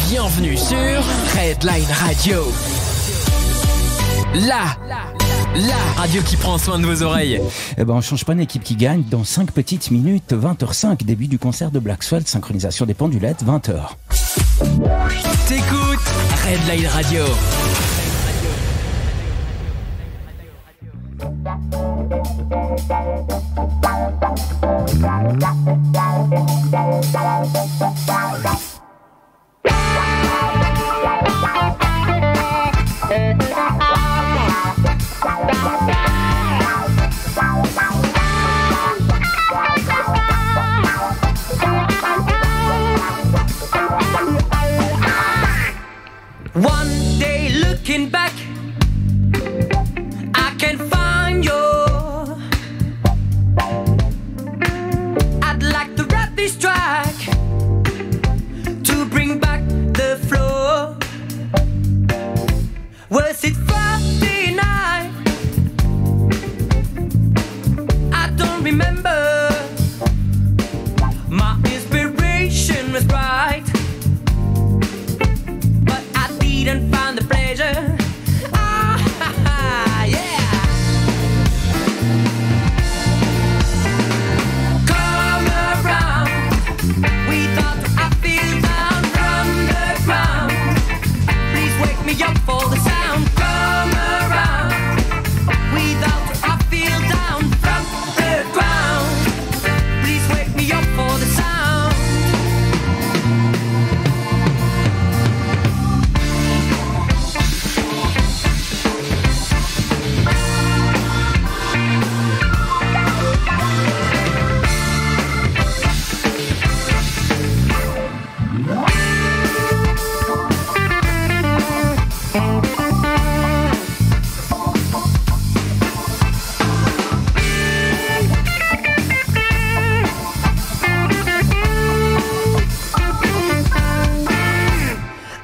Bienvenue sur Redline Radio. La radio qui prend soin de vos oreilles. Eh ben, on change pas d'équipe qui gagne dans 5 petites minutes, 20h05, début du concert de Black Swell, synchronisation des pendulettes, 20h. T'écoutes Redline Radio. One day looking back, I can find you. I'd like to rap this track to bring back the flow. Was it Friday night? I don't remember. My inspiration was bright, but I didn't find the pleasure. Yeah. Come around, we thought I feel down from the ground. Please wake me up for the sound. Come around, we thought I feel down from the ground. Please wake me up for the sound.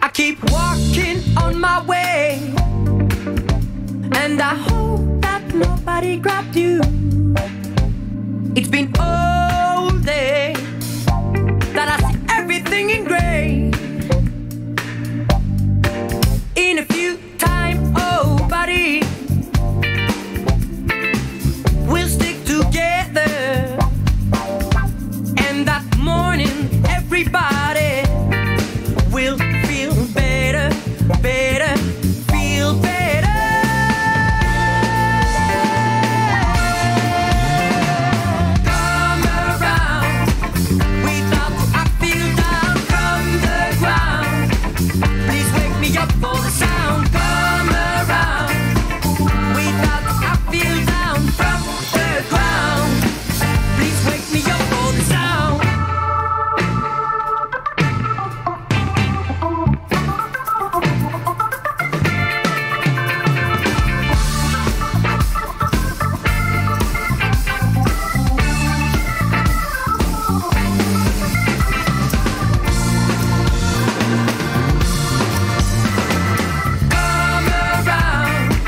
I keep walking on my way, and I hope that nobody grabbed you. It's been all day that I see everything in gray. In a few time, oh buddy, we'll stick together. And that morning, everybody will feel better, better, feel better. Come around, we thought I feel down from the ground. Please wake me up for the sound. Come around, we thought I feel down from the ground. Please wake me up for the sound. Come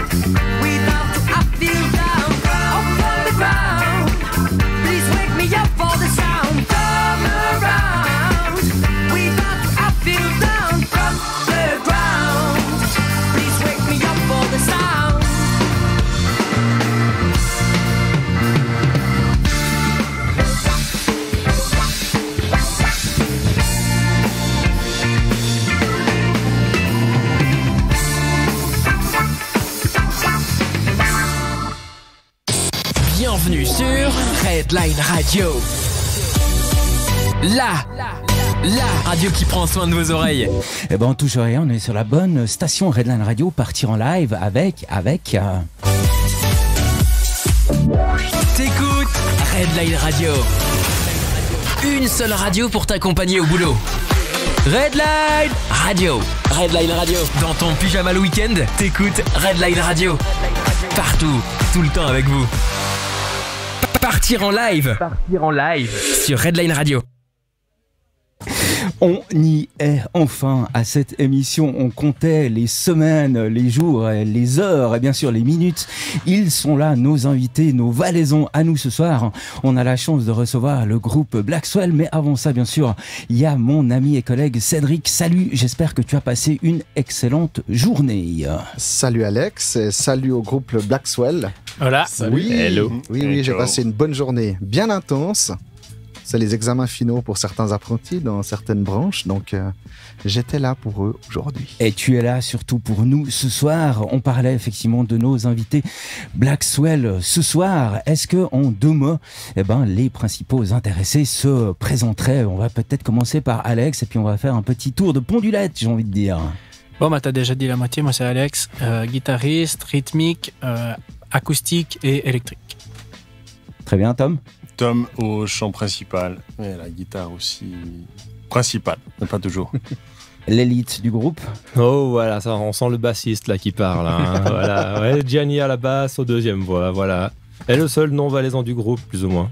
around, we thought I feel down from the ground. Please wake me up for the sound. Come around, we thought I feel down from the ground. Please wake me up for the sound. Bienvenue sur Redline Radio. La radio qui prend soin de vos oreilles. Eh ben, on touche rien, on est sur la bonne station Redline Radio, partir en live avec T'écoutes Redline Radio. Une seule radio pour t'accompagner au boulot. Redline Radio. Redline Radio. Dans ton pyjama le week-end, t'écoutes Redline Radio. Partout, tout le temps avec vous. Partir en live. Sur Redline Radio. On y est enfin à cette émission. On comptait les semaines, les jours, les heures et bien sûr les minutes. Ils sont là, nos invités, nos valaisons à nous ce soir. On a la chance de recevoir le groupe Blackswell. Mais avant ça, bien sûr, il y a mon ami et collègue Cédric. Salut, j'espère que tu as passé une excellente journée. Salut Alex, et salut au groupe Blackswell. Voilà. Oui, Hello. Oui, j'ai passé une bonne journée bien intense. C'est les examens finaux pour certains apprentis dans certaines branches, donc j'étais là pour eux aujourd'hui. Et tu es là surtout pour nous ce soir. On parlait effectivement de nos invités Blackswell ce soir. Est-ce que en 2 mots, les principaux intéressés se présenteraient? On va peut-être commencer par Alex et puis on va faire un petit tour de pendulette, j'ai envie de dire. Bon, t'as déjà dit la moitié. Moi, c'est Alex, guitariste, rythmique, acoustique et électrique. Très bien, Tom. Tom au chant principal et la guitare aussi principale, mais pas toujours. L'élite du groupe. Oh voilà, ça, on sent le bassiste là qui parle. Hein. Voilà, ouais, Gianni à la basse, au deuxième voix, voilà. Et le seul non valaisan du groupe, plus ou moins.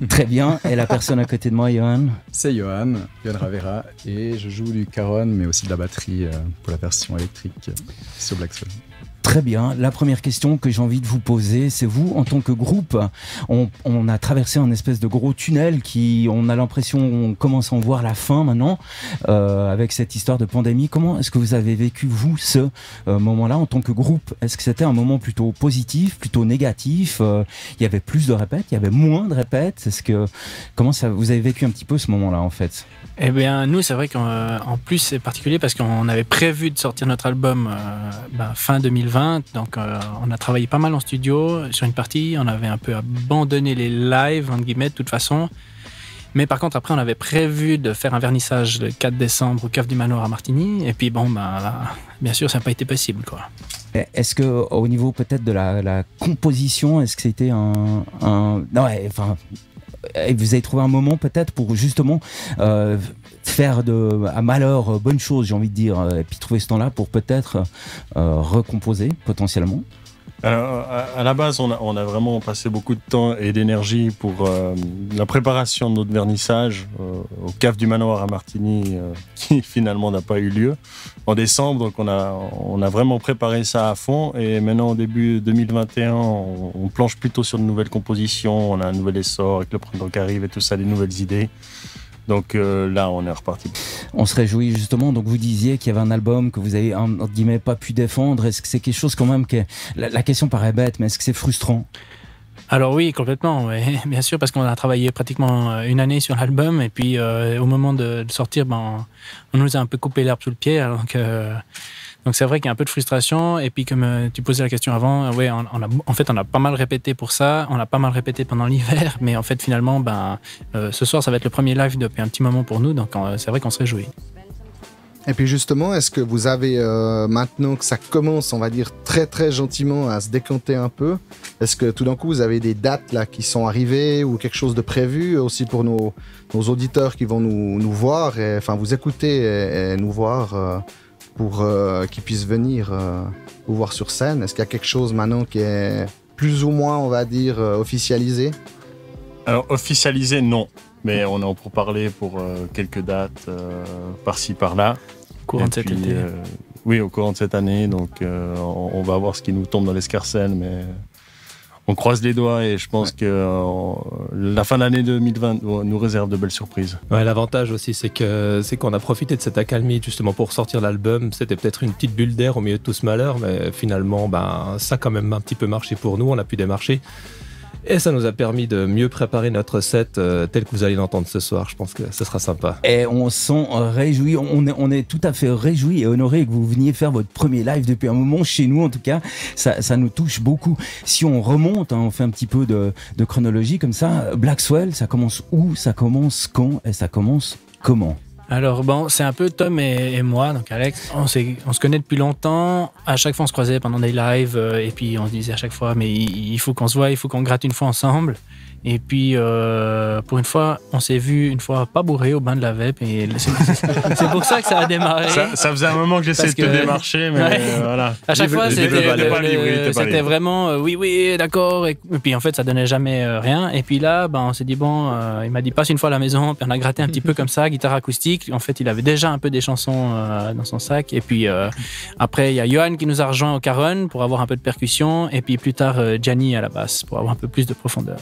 Très bien. Et la personne à côté de moi, Johan? C'est Johan Ravera, et je joue du caron, mais aussi de la batterie pour la version électrique sur Blackswell. Très bien. La première question que j'ai envie de vous poser, c'est vous, en tant que groupe, on a traversé un espèce de gros tunnel qui, on a l'impression, on commence à en voir la fin maintenant, avec cette histoire de pandémie. Comment est-ce que vous avez vécu, vous, ce moment-là en tant que groupe? Est-ce que c'était un moment plutôt positif, plutôt négatif? Il y avait plus de répètes, il y avait moins de répètes? Comment ça, vous avez vécu un petit peu ce moment-là, en fait? Eh bien, nous, c'est vrai qu'en plus, c'est particulier parce qu'on avait prévu de sortir notre album fin 2020. Donc, on a travaillé pas mal en studio sur une partie. On avait un peu abandonné les lives, entre guillemets, de toute façon. Mais par contre, après, on avait prévu de faire un vernissage le 4 décembre au Cave du Manoir à Martigny. Et puis, bien sûr, ça n'a pas été possible, quoi. Est-ce que, au niveau peut-être de la composition, est-ce que c'était vous avez trouvé un moment peut-être pour justement faire à malheur bonne chose, j'ai envie de dire, et puis trouver ce temps-là pour peut-être recomposer potentiellement? Alors, à la base, on a vraiment passé beaucoup de temps et d'énergie pour la préparation de notre vernissage au Cave du Manoir à Martigny, qui finalement n'a pas eu lieu en décembre. Donc, on a vraiment préparé ça à fond. Et maintenant, au début 2021, on planche plutôt sur de nouvelles compositions. On a un nouvel essor avec le printemps qui arrive et tout ça, des nouvelles idées. Donc là, on est reparti. On se réjouit justement. Donc vous disiez qu'il y avait un album que vous avez, entre guillemets, pas pu défendre. Est-ce que c'est quelque chose quand même la question paraît bête, mais est-ce que c'est frustrant? Alors oui, complètement, ouais. Bien sûr, parce qu'on a travaillé pratiquement une année sur l'album. Et puis au moment de sortir, on nous a un peu coupé l'herbe sous le pied. Donc c'est vrai qu'il y a un peu de frustration. Et puis comme tu posais la question avant, ouais, on a pas mal répété pour ça. On a pas mal répété pendant l'hiver. Mais en fait, finalement, ce soir, ça va être le premier live depuis un petit moment pour nous. Donc c'est vrai qu'on se réjouit. Et puis justement, est-ce que vous avez, maintenant que ça commence, on va dire, très très gentiment à se décanter un peu, est-ce que tout d'un coup, vous avez des dates là qui sont arrivées ou quelque chose de prévu aussi pour nos auditeurs qui vont nous voir, vous écouter et nous voir pour qu'ils puissent venir vous voir sur scène? Est-ce qu'il y a quelque chose maintenant qui est plus ou moins, on va dire, officialisé? Alors, officialisé, non. Mais on est en pourparlers pour quelques dates par-ci, par-là. Au courant de cet été. Oui, au courant de cette année. Donc, on va voir ce qui nous tombe dans l'escarcelle. Mais on croise les doigts et je pense que la fin de l'année 2020 nous réserve de belles surprises. Ouais, l'avantage aussi, c'est qu'on a profité de cette accalmie justement pour sortir l'album. C'était peut-être une petite bulle d'air au milieu de tout ce malheur, mais finalement, ça a quand même un petit peu marché pour nous. On a pu démarcher. Et ça nous a permis de mieux préparer notre set tel que vous allez l'entendre ce soir. Je pense que ce sera sympa. Et on s'en réjouit. On est tout à fait réjouis et honorés que vous veniez faire votre premier live depuis un moment chez nous. En tout cas, ça nous touche beaucoup. Si on remonte, on fait un petit peu de chronologie comme ça. Blackswell, ça commence où? Ça commence quand? Et ça commence comment? Alors c'est un peu Tom et moi, donc Alex, on se connaît depuis longtemps. À chaque fois on se croisait pendant des lives et puis on se disait à chaque fois mais il faut qu'on se voit, il faut qu'on gratte une fois ensemble. Et puis, pour une fois, on s'est vu une fois pas bourré au bain de la Vep. Et c'est pour ça que ça a démarré. Ça faisait un moment que j'essayais de te démarcher, mais Ouais. voilà. À chaque fois, c'était c'était vraiment oui, d'accord. Et puis en fait, ça donnait jamais rien. Et puis là, on s'est dit, il m'a dit passe une fois à la maison. Puis on a gratté un petit peu comme ça, guitare acoustique. En fait, il avait déjà un peu des chansons dans son sac. Et puis après, il y a Johan qui nous a rejoint au caron pour avoir un peu de percussion. Et puis plus tard, Gianni à la basse pour avoir un peu plus de profondeur.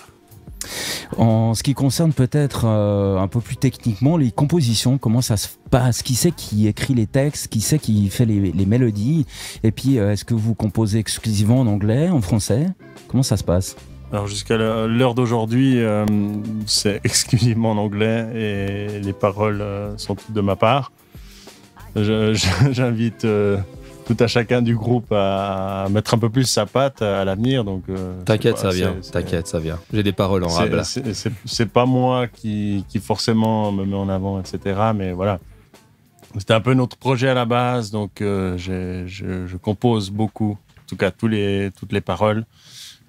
En ce qui concerne peut-être un peu plus techniquement les compositions, comment ça se passe? Qui c'est qui écrit les textes? Qui c'est qui fait les mélodies? Et puis, est-ce que vous composez exclusivement en anglais, en français? Comment ça se passe? Alors jusqu'à l'heure d'aujourd'hui, c'est exclusivement en anglais et les paroles sont toutes de ma part. J'invite tout à chacun du groupe à mettre un peu plus sa patte à l'avenir. Donc, T'inquiète, ça vient. T'inquiète, ça vient. J'ai des paroles en rab là. C'est pas moi qui forcément me met en avant, etc. Mais voilà. C'était un peu notre projet à la base, donc je compose beaucoup. En tout cas, toutes les paroles.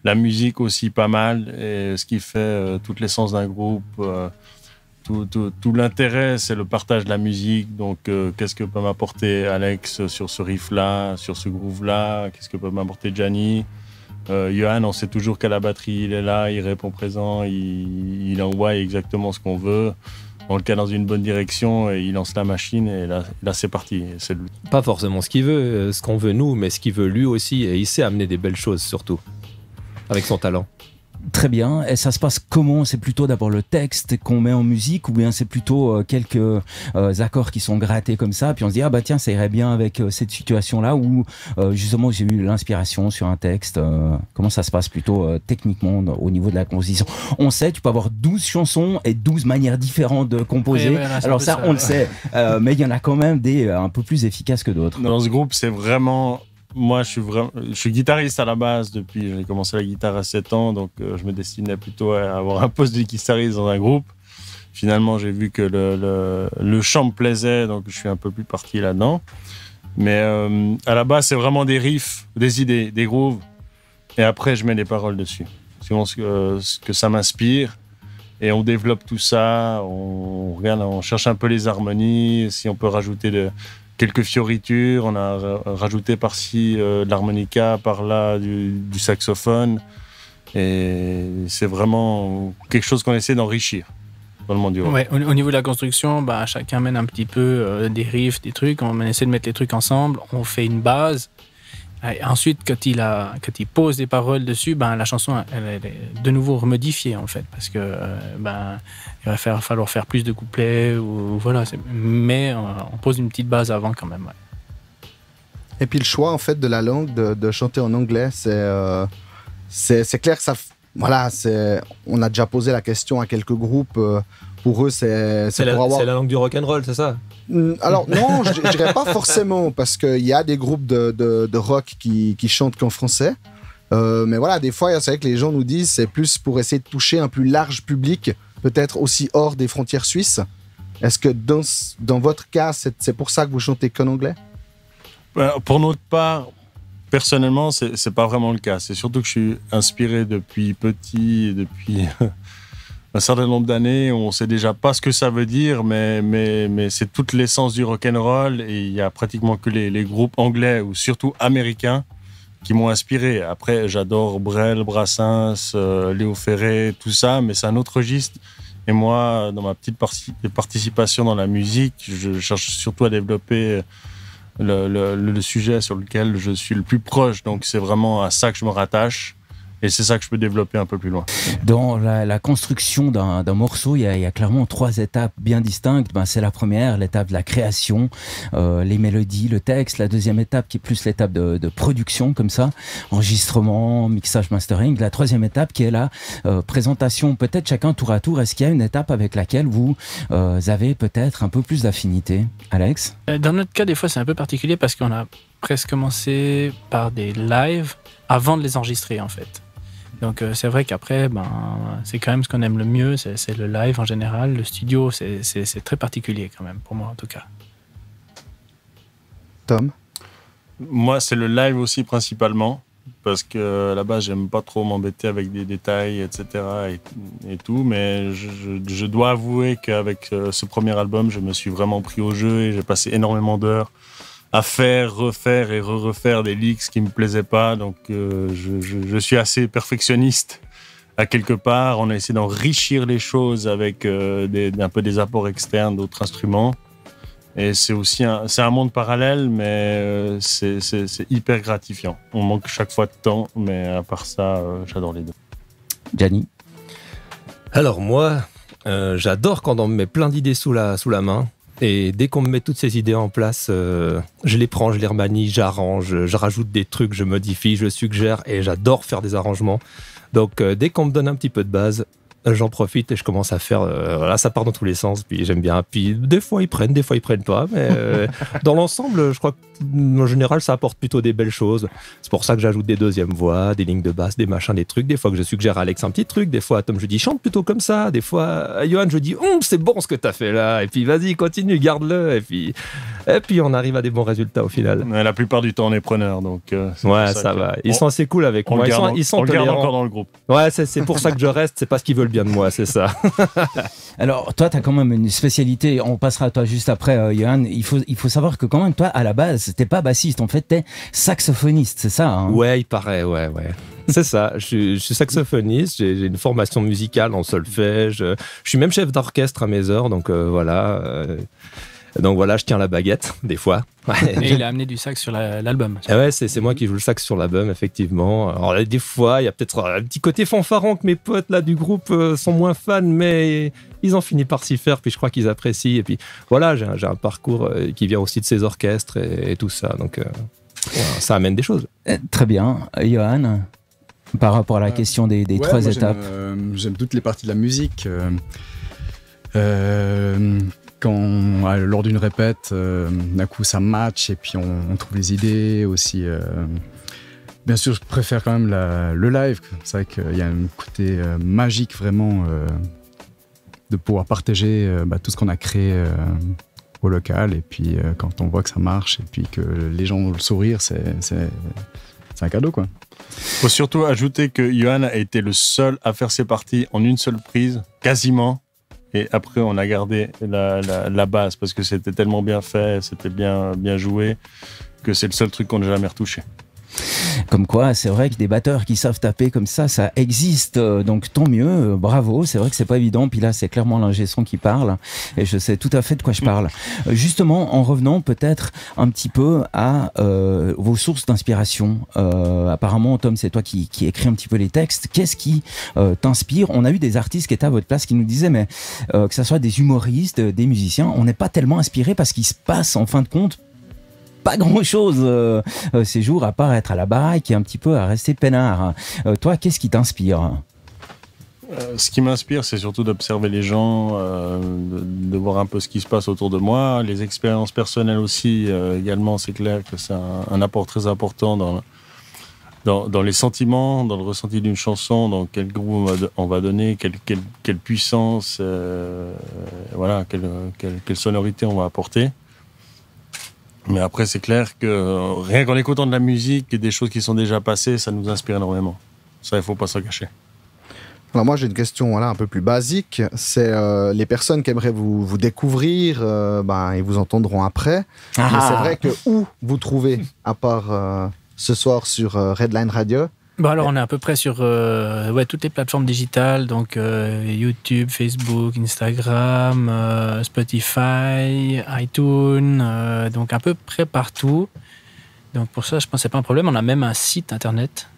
La musique aussi pas mal. Et ce qui fait toute l'essence d'un groupe. Tout l'intérêt, c'est le partage de la musique. Donc, qu'est-ce que peut m'apporter Alex sur ce riff-là, sur ce groove-là? Qu'est-ce que peut m'apporter Gianni? Johan, on sait toujours qu'à la batterie, il est là, il répond présent, il envoie exactement ce qu'on veut. On le cas dans une bonne direction et il lance la machine et là c'est parti. Pas forcément ce qu'il veut, ce qu'on veut nous, mais ce qu'il veut lui aussi. Et il sait amener des belles choses surtout, avec son talent. Très bien. Et ça se passe comment? C'est plutôt d'abord le texte qu'on met en musique ou bien c'est plutôt quelques accords qui sont grattés comme ça, puis on se dit ah bah tiens ça irait bien avec cette situation-là ou justement j'ai eu l'inspiration sur un texte. Comment ça se passe plutôt techniquement au niveau de la composition? On sait tu peux avoir 12 chansons et 12 manières différentes de composer. Oui, voilà, alors ça on le sait, mais il y en a quand même des un peu plus efficaces que d'autres. Dans ce groupe, c'est vraiment... Moi, je suis guitariste à la base depuis. J'ai commencé la guitare à 7 ans, donc je me destinais plutôt à avoir un poste de guitariste dans un groupe. Finalement, j'ai vu que le chant me plaisait, donc je suis un peu plus parti là-dedans. Mais à la base, c'est vraiment des riffs, des idées, des grooves. Et après, je mets des paroles dessus. Selon ce que ça m'inspire. Et on développe tout ça, on regarde, on cherche un peu les harmonies, si on peut rajouter quelques fioritures, on a rajouté par-ci de l'harmonica, par-là du saxophone. Et c'est vraiment quelque chose qu'on essaie d'enrichir dans le monde du rock. Ouais, au niveau de la construction, chacun mène un petit peu des riffs, des trucs. On essaie de mettre les trucs ensemble. On fait une base. Et ensuite, quand il pose des paroles dessus, la chanson elle est de nouveau remodifiée en fait, parce que il va falloir faire plus de couplets ou voilà. Mais on pose une petite base avant quand même. Ouais. Et puis le choix en fait de la langue, de chanter en anglais, c'est clair que ça. Voilà, on a déjà posé la question à quelques groupes. Pour eux, c'est la langue du rock'n'roll, c'est ça? Alors non, je dirais pas forcément, parce qu'il y a des groupes de rock qui chantent qu'en français. Mais voilà, des fois, c'est vrai que les gens nous disent c'est plus pour essayer de toucher un plus large public, peut-être aussi hors des frontières suisses. Est-ce que dans votre cas, c'est pour ça que vous chantez qu'en anglais? Pour notre part, personnellement, c'est pas vraiment le cas. C'est surtout que je suis inspiré depuis petit, depuis un certain nombre d'années. On sait déjà pas ce que ça veut dire, mais c'est toute l'essence du rock'n'roll. Et il y a pratiquement que les groupes anglais ou surtout américains qui m'ont inspiré. Après, j'adore Brel, Brassens, Léo Ferré, tout ça, mais c'est un autre registre. Et moi, dans ma petite participation dans la musique, je cherche surtout à développer le sujet sur lequel je suis le plus proche. Donc c'est vraiment à ça que je me rattache. Et c'est ça que je peux développer un peu plus loin. Dans la construction d'un morceau, il y a clairement 3 étapes bien distinctes. C'est la première, l'étape de la création, les mélodies, le texte. La deuxième étape qui est plus l'étape de production, comme ça, enregistrement, mixage, mastering. La troisième étape qui est la présentation, peut-être chacun tour à tour. Est-ce qu'il y a une étape avec laquelle vous avez peut-être un peu plus d'affinité, Alex? Dans notre cas, des fois, c'est un peu particulier parce qu'on a presque commencé par des lives avant de les enregistrer, en fait. Donc c'est vrai qu'après, c'est quand même ce qu'on aime le mieux, c'est le live en général. Le studio, c'est très particulier quand même, pour moi en tout cas. Tom? Moi, c'est le live aussi principalement, parce que là-bas, j'aime pas trop m'embêter avec des détails, etc. et tout. Mais je dois avouer qu'avec ce premier album, je me suis vraiment pris au jeu et j'ai passé énormément d'heures à faire, refaire et refaire des leaks qui me plaisaient pas. Donc, je suis assez perfectionniste à quelque part. On a essayé d'enrichir les choses avec un peu des apports externes d'autres instruments. Et c'est aussi un monde parallèle, mais c'est hyper gratifiant. On manque chaque fois de temps, mais à part ça, j'adore les deux. Gianni? Alors moi, j'adore quand on me met plein d'idées sous la main. Et dès qu'on me met toutes ces idées en place, je les prends, je les remanie, j'arrange, je rajoute des trucs, je modifie, je suggère, et j'adore faire des arrangements. Donc dès qu'on me donne un petit peu de base, j'en profite et je commence à faire. Là, ça part dans tous les sens, puis j'aime bien. Puis des fois ils prennent pas, mais dans l'ensemble, je crois qu'en général, ça apporte plutôt des belles choses. C'est pour ça que j'ajoute des deuxièmes voix, des lignes de basse, des machins, des trucs. Des fois que je suggère à Alex un petit truc, des fois à Tom je dis chante plutôt comme ça, des fois à Johan je dis c'est bon ce que t'as fait là, et puis vas-y continue, garde-le, et puis on arrive à des bons résultats au final. Mais la plupart du temps, on est preneur, donc ouais, ça va. Ils sont assez cool avec moi. Ils sont on le garde tolérants. encore dans le groupe. Ouais, c'est pour ça que je reste. C'est parce qu'ils veulent bien de moi, c'est ça. Alors, toi, tu as quand même une spécialité. On passera à toi juste après, Johan. Il faut savoir que quand même, toi, à la base, t'es pas bassiste. En fait, t'es saxophoniste, c'est ça, hein? Ouais, il paraît, ouais. C'est ça, je suis saxophoniste, j'ai une formation musicale en solfège. Je suis même chef d'orchestre à mes heures, donc voilà. Donc voilà, je tiens la baguette, des fois. Et il a amené du sax sur l'album. Ah ouais, c'est moi qui joue le sax sur l'album, effectivement. Alors là, des fois, il y a peut-être un petit côté fanfaron que mes potes là, du groupe sont moins fans, mais ils ont fini par s'y faire, puis je crois qu'ils apprécient. Et puis voilà, j'ai un parcours qui vient aussi de ces orchestres et tout ça. Donc ça amène des choses. Très bien. Johan, par rapport à la question des trois étapes. J'aime toutes les parties de la musique. Lors d'une répète, d'un coup ça match et puis on trouve les idées aussi. Bien sûr, je préfère quand même le live. C'est vrai qu'il y a un côté magique vraiment de pouvoir partager tout ce qu'on a créé au local. Et puis quand on voit que ça marche et puis que les gens ont le sourire, c'est un cadeau, quoi. Faut surtout ajouter que Johan a été le seul à faire ses parties en une seule prise, quasiment. Et après, on a gardé la base parce que c'était tellement bien fait, c'était bien joué, que c'est le seul truc qu'on n'a jamais retouché. Comme quoi, c'est vrai que des batteurs qui savent taper comme ça existe. Donc tant mieux, bravo. C'est vrai que c'est pas évident. Puis là, c'est clairement l'ingé son qui parle. Et je sais tout à fait de quoi je parle. Justement, en revenant peut-être un petit peu à vos sources d'inspiration. Apparemment, Tom, c'est toi qui écris un petit peu les textes. Qu'est-ce qui t'inspire? On a eu des artistes qui étaient à votre place qui nous disaient, mais que ça soit des humoristes, des musiciens, on n'est pas tellement inspiré parce qu'il se passe en fin de compte pas grand chose ces jours à part être à la baraque et un petit peu à rester peinard. Toi, qu'est-ce qui t'inspire? Ce qui m'inspire, c'est surtout d'observer les gens, de voir un peu ce qui se passe autour de moi. Les expériences personnelles aussi, également, c'est clair que c'est un apport très important dans les sentiments, dans le ressenti d'une chanson, dans quel groove on va donner, quelle puissance, voilà, quelle sonorité on va apporter. Mais après, c'est clair que rien qu'en écoutant de la musique et des choses qui sont déjà passées, ça nous inspire énormément. Ça, il ne faut pas s'en cacher. Alors moi, j'ai une question un peu plus basique. C'est les personnes qui aimeraient vous découvrir, ils vous entendront après. Mais c'est vrai que où vous trouvez, à part ce soir sur Redline Radio? Alors, on est à peu près sur toutes les plateformes digitales, donc YouTube, Facebook, Instagram, Spotify, iTunes, donc à peu près partout. Donc pour ça, je pense que c'est pas un problème. On a même un site internet.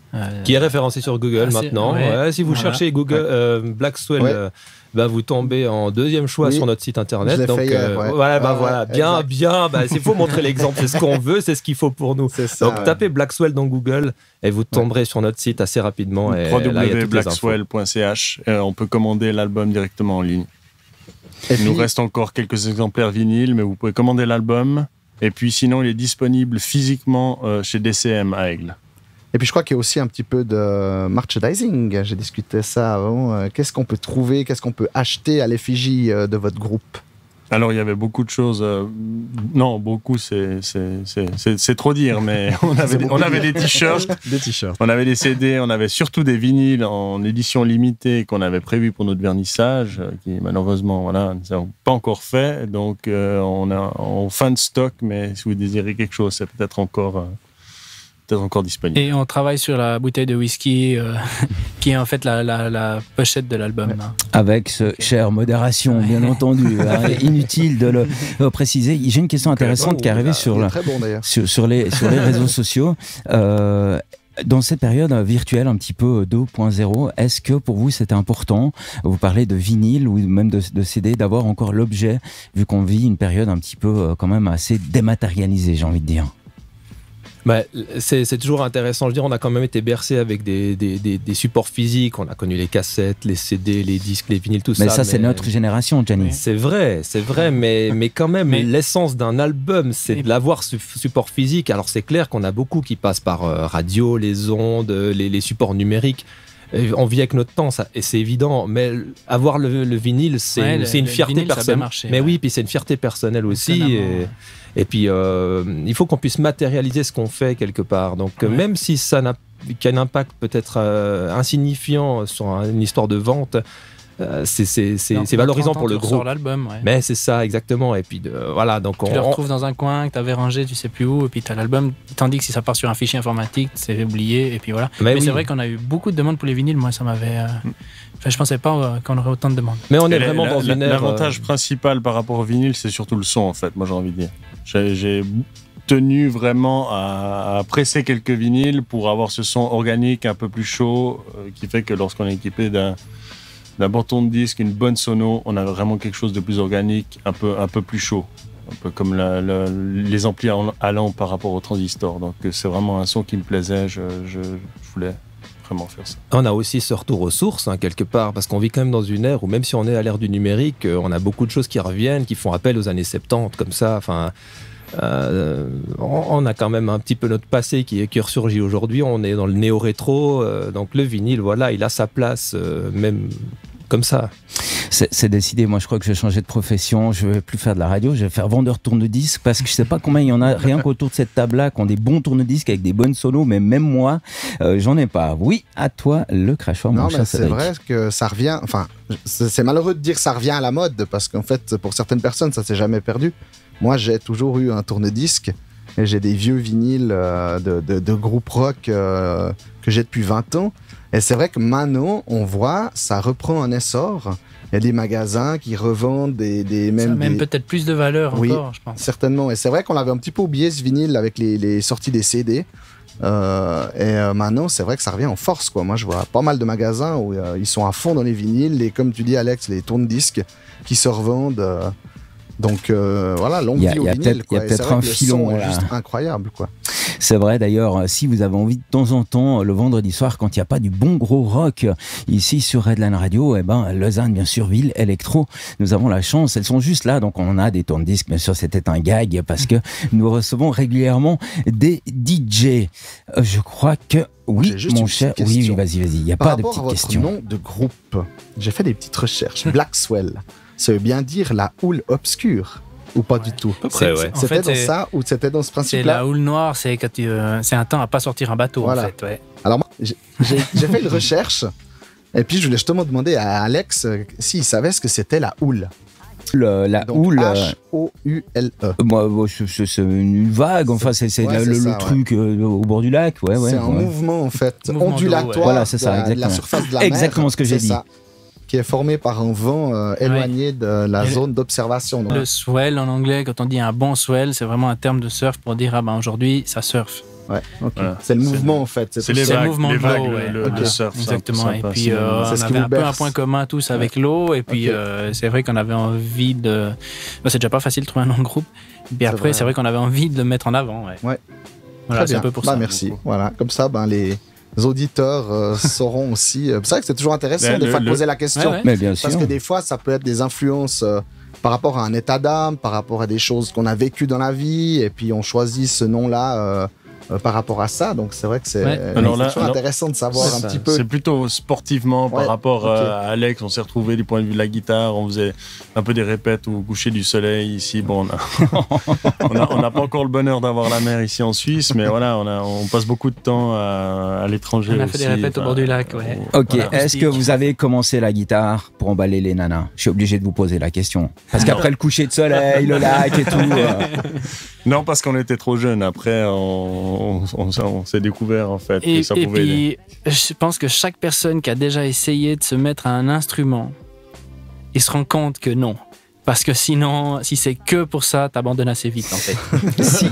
Qui est référencé sur Google maintenant. Ouais, si vous cherchez Google Blackswell, vous tombez en deuxième choix sur notre site internet. Donc il faut montrer l'exemple. C'est ce qu'on veut, c'est ce qu'il faut pour nous. Donc tapez Blackswell dans Google et vous tomberez sur notre site assez rapidement. www.blackswell.ch. On peut commander l'album directement en ligne. Il nous reste encore quelques exemplaires vinyles, mais vous pouvez commander l'album. Et puis sinon, il est disponible physiquement chez DCM à Aigle. Et puis je crois qu'il y a aussi un petit peu de merchandising. J'ai discuté ça avant. Qu'est-ce qu'on peut trouver, qu'est-ce qu'on peut acheter à l'effigie de votre groupe? Alors, il y avait beaucoup de choses. Non, beaucoup, c'est trop dire, mais on avait des t-shirts. Des t-shirts. On avait des CD, on avait surtout des vinyles en édition limitée qu'on avait prévu pour notre vernissage, qui malheureusement, voilà, ne sont pas encore fait. Donc, on a en fin de stock, mais si vous désirez quelque chose, c'est peut-être encore disponible. Et on travaille sur la bouteille de whisky qui est en fait la pochette de l'album. Hein. Avec ce cher modération, bien entendu. Inutile de le préciser. J'ai une question intéressante qui est arrivée sur Très bon d'ailleurs. sur les réseaux sociaux. Dans cette période virtuelle un petit peu 2.0, est-ce que pour vous c'était important, vous parlez de vinyle ou même de CD, d'avoir encore l'objet, vu qu'on vit une période un petit peu quand même assez dématérialisée, j'ai envie de dire? Bah, c'est toujours intéressant. Je veux dire, on a quand même été bercé avec des supports physiques. On a connu les cassettes, les CD, les disques, les vinyles, tout ça. Mais ça, c'est notre génération, Gianni. C'est vrai, mais quand même, l'essence d'un album, c'est de l'avoir support physique. Alors, c'est clair qu'on a beaucoup qui passent par radio, les ondes, les supports numériques. On vit avec notre temps, ça, et c'est évident, mais avoir le vinyle, c'est une fierté personnelle. Mais oui, puis c'est une fierté personnelle aussi. Et puis, il faut qu'on puisse matérialiser ce qu'on fait quelque part. Donc, même si ça n'a qu'un impact peut-être insignifiant sur une histoire de vente, c'est valorisant pour le groupe. Sur l'album, Mais c'est ça, exactement. Et puis, voilà. Donc tu le retrouves dans un coin que tu avais rangé, tu sais plus où, et puis tu as l'album. Tandis que si ça part sur un fichier informatique, c'est oublié, et puis voilà. Mais c'est vrai qu'on a eu beaucoup de demandes pour les vinyles. Moi, ça m'avait. Enfin, je pensais pas qu'on aurait autant de demandes. Mais on est vraiment dans une ère. L'avantage principal par rapport au vinyle, c'est surtout le son, en fait. Moi, j'ai envie de dire. J'ai tenu vraiment à presser quelques vinyles pour avoir ce son organique un peu plus chaud, qui fait que lorsqu'on est équipé d'un bon ton de disque, une bonne sono, on a vraiment quelque chose de plus organique, un peu plus chaud. Un peu comme les amplis à lampe par rapport au transistor. Donc c'est vraiment un son qui me plaisait, je voulais vraiment faire ça. On a aussi ce retour aux sources, quelque part, parce qu'on vit quand même dans une ère où même si on est à l'ère du numérique, on a beaucoup de choses qui reviennent, qui font appel aux années 70, comme ça. Enfin, on a quand même un petit peu notre passé qui ressurgit aujourd'hui. On est dans le néo-rétro, donc le vinyle, voilà, il a sa place, même comme ça. C'est décidé. Moi, je crois que je vais changer de profession. Je vais plus faire de la radio. Je vais faire vendeur tourne-disques parce que je sais pas combien il y en a rien qu'autour de cette table-là qui ont des bons tourne-disques avec des bonnes solos, mais même moi, j'en ai pas. Oui, à toi le crachoir, mon cher Cédric. C'est vrai que ça revient. Enfin, c'est malheureux de dire que ça revient à la mode parce qu'en fait, pour certaines personnes, ça s'est jamais perdu. Moi, j'ai toujours eu un tourne-disque et j'ai des vieux vinyles de groupes rock que j'ai depuis 20 ans. Et c'est vrai que maintenant, on voit, ça reprend un essor. Il y a des magasins qui revendent même peut-être plus de valeur encore, je pense. Certainement. Et c'est vrai qu'on avait un petit peu oublié ce vinyle avec les sorties des CD. Maintenant, c'est vrai que ça revient en force, quoi. Moi, je vois pas mal de magasins où ils sont à fond dans les vinyles. Et comme tu dis, Alex, les tourne-disques qui se revendent. Donc voilà, longue vie au vinyle. Il y a peut-être un filon. C'est juste incroyable, quoi. C'est vrai d'ailleurs, si vous avez envie de temps en temps, le vendredi soir, quand il n'y a pas du bon gros rock, ici sur Redline Radio, Lausanne, bien sûr, ville électro, nous avons la chance, elles sont juste là, donc on a des tourne-disques, bien sûr, c'était un gag, parce que nous recevons régulièrement des DJ. Je crois que, oui, mon cher, oui, vas-y, il n'y a pas de petites questions. Par rapport à votre nom de groupe, j'ai fait des petites recherches. Black Swell, ça veut bien dire la houle obscure. Ou pas du tout. C'était dans ça ou c'était dans ce principe-là? C'est la houle noire, c'est un temps à pas sortir un bateau, voilà. En fait. Ouais. Alors moi, j'ai fait une recherche et puis je voulais justement demander à Alex s'il savait ce que c'était la houle. La houle. H-O-U-L-E. Moi, c'est une vague, enfin, c'est le truc au bord du lac. C'est un mouvement, en fait, ondulatoire voilà, c'est ça, de la surface de la mer. Exactement ce que j'ai dit. Ça. Qui est formé par un vent éloigné de la zone d'observation. Le swell en anglais, quand on dit un bon swell, c'est vraiment un terme de surf pour dire aujourd'hui ça surfe. Ouais, okay. Voilà. C'est le mouvement en fait. C'est le mouvement de l'eau, le surf. Exactement. Et puis on avait un peu un point commun tous avec l'eau. Et puis c'est vrai qu'on avait envie de. C'est déjà pas facile de trouver un nom de groupe. Et puis après, c'est vrai qu'on avait envie de le mettre en avant. Ouais. Voilà, c'est un peu pour ça. Merci. Voilà, comme ça, les auditeurs sauront aussi. C'est vrai que c'est toujours intéressant des fois de poser la question. Mais bien sûr. Parce que des fois, ça peut être des influences par rapport à un état d'âme, par rapport à des choses qu'on a vécues dans la vie, et puis on choisit ce nom-là par rapport à ça. Donc c'est vrai que c'est toujours intéressant de savoir un petit peu. C'est plutôt sportivement par rapport à Alex. On s'est retrouvé du point de vue de la guitare. On faisait un peu des répètes au coucher du soleil. Ici, bon, on n'a pas encore le bonheur d'avoir la mer ici en Suisse, mais voilà, on passe beaucoup de temps à l'étranger. On a fait des répètes au bord du lac. Ouais. Ok, est-ce que vous avez commencé la guitare pour emballer les nanas? Je suis obligé de vous poser la question. Parce qu'après le coucher de soleil, le lac et tout. Non, parce qu'on était trop jeunes. Après, on s'est découvert en fait que ça pouvait aider. Je pense que chaque personne qui a déjà essayé de se mettre à un instrument, il se rend compte que non. Parce que sinon, si c'est que pour ça, t'abandonnes assez vite en fait.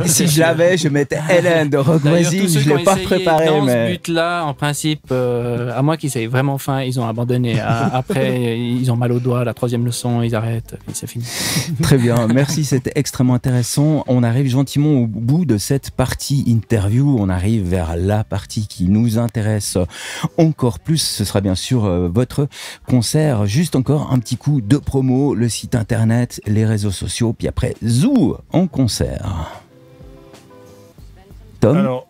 si je l'avais, je mettais Hélène de Rock Voisine. Je l'ai pas préparé. Dans ce but-là, en principe, à moins qu'ils aient vraiment faim, ils ont abandonné. Après, ils ont mal au doigt, la troisième leçon, ils arrêtent, et c'est fini. Très bien, merci, c'était extrêmement intéressant. On arrive gentiment au bout de cette partie interview. On arrive vers la partie qui nous intéresse encore plus. Ce sera bien sûr votre concert. Juste encore un petit coup de promo, le site internet, les réseaux sociaux, puis après Zoo en concert. Tom ? Alors,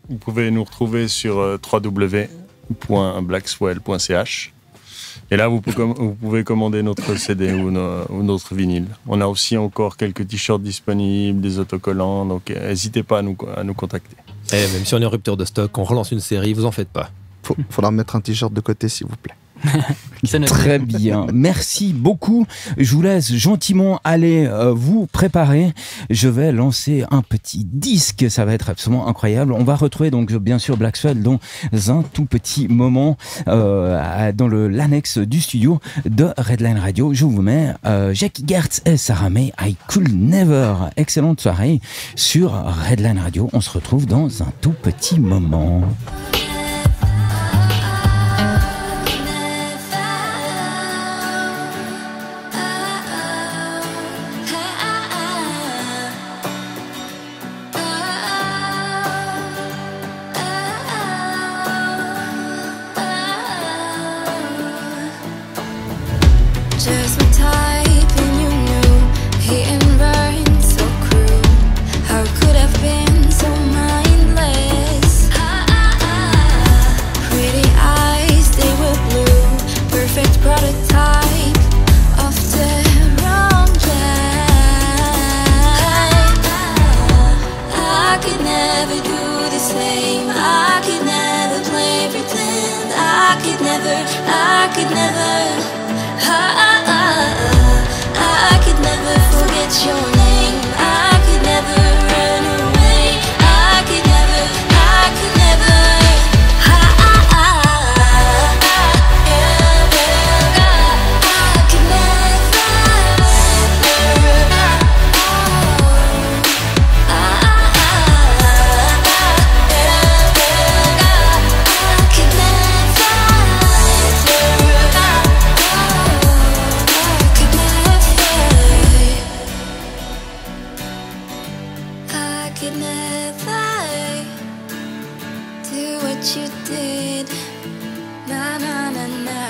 vous pouvez nous retrouver sur www.blackswell.ch et là vous pouvez commander notre CD ou notre vinyle. On a aussi encore quelques t-shirts disponibles, des autocollants, donc n'hésitez pas à nous contacter. Et même si on est en rupture de stock, on relance une série, vous en faites pas. Faudra mettre un t-shirt de côté s'il vous plaît. Très bien, merci beaucoup. Je vous laisse gentiment aller vous préparer. Je vais lancer un petit disque, ça va être absolument incroyable. On va retrouver donc bien sûr Blackswell dans un tout petit moment dans l'annexe du studio de Redline Radio. Je vous mets Jackie Gertz et Sarah May, I Could Never. Excellente soirée sur Redline Radio. On se retrouve dans un tout petit moment. Just my type and you knew, hit and burn, so cruel. How could I've been so mindless? Pretty eyes, they were blue, perfect prototype of the wrong kind. I could never do the same, I could never play pretend, I could never I could never forget your name. I could never run away. I could never I could never do what you did. Na na na na.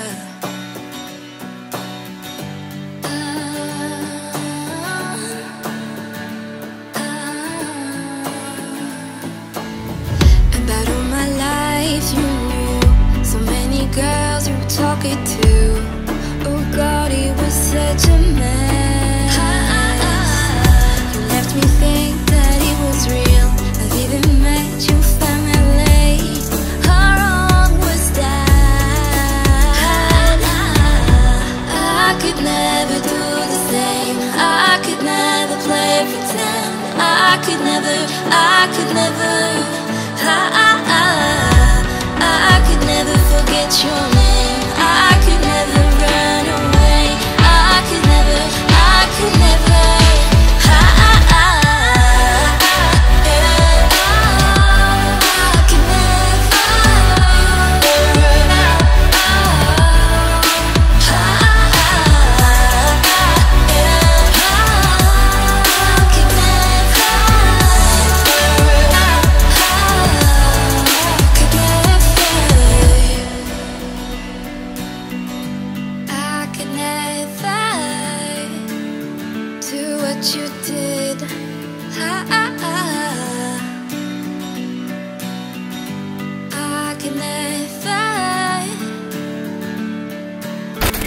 About all my life you knew so many girls you were talking to. Oh God, he was such a mess. You left me think that he was real. I've even met your family. How wrong was that? I could never do the same. I could never play pretend. I could never I could never forget your name. I could never run away. I could never do what you did.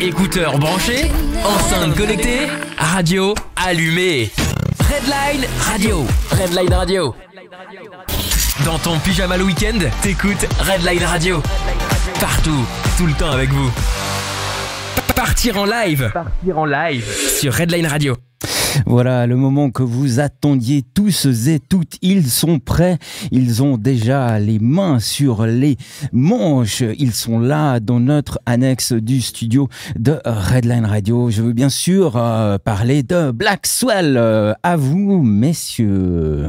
Écouteurs branchés, enceinte connectée, radio allumée. Redline Radio. Redline Radio. Dans ton pyjama le week-end, t'écoutes Redline Radio. Partout, tout le temps avec vous. Partir en live. Partir en live sur Redline Radio. Voilà, le moment que vous attendiez tous et toutes, ils sont prêts, ils ont déjà les mains sur les manches, ils sont là dans notre annexe du studio de Redline Radio. Je veux bien sûr parler de Black Swell, à vous messieurs.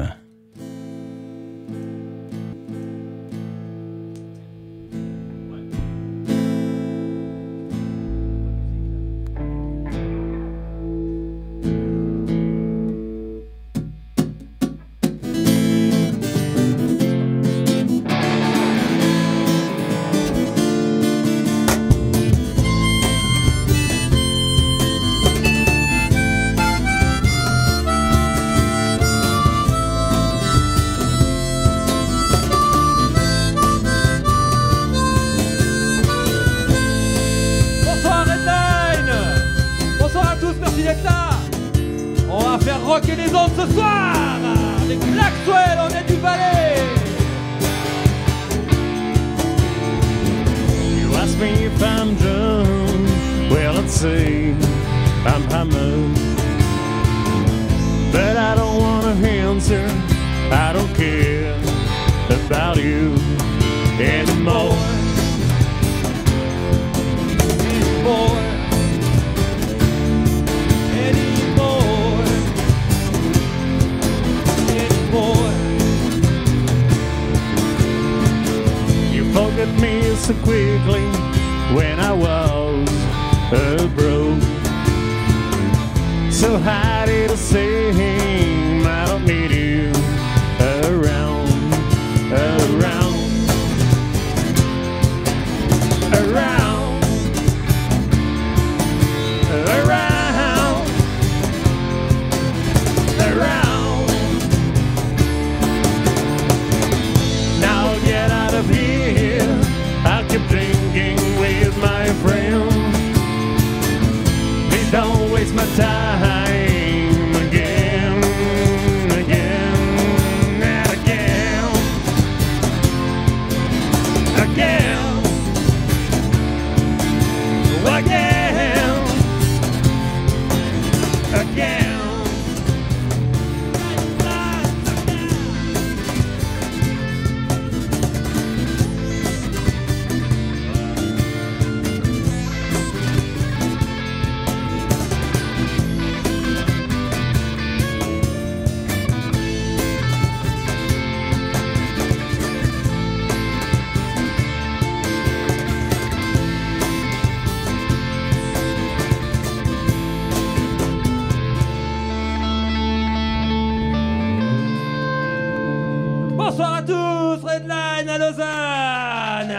Bonsoir à tous, Redline à Lausanne.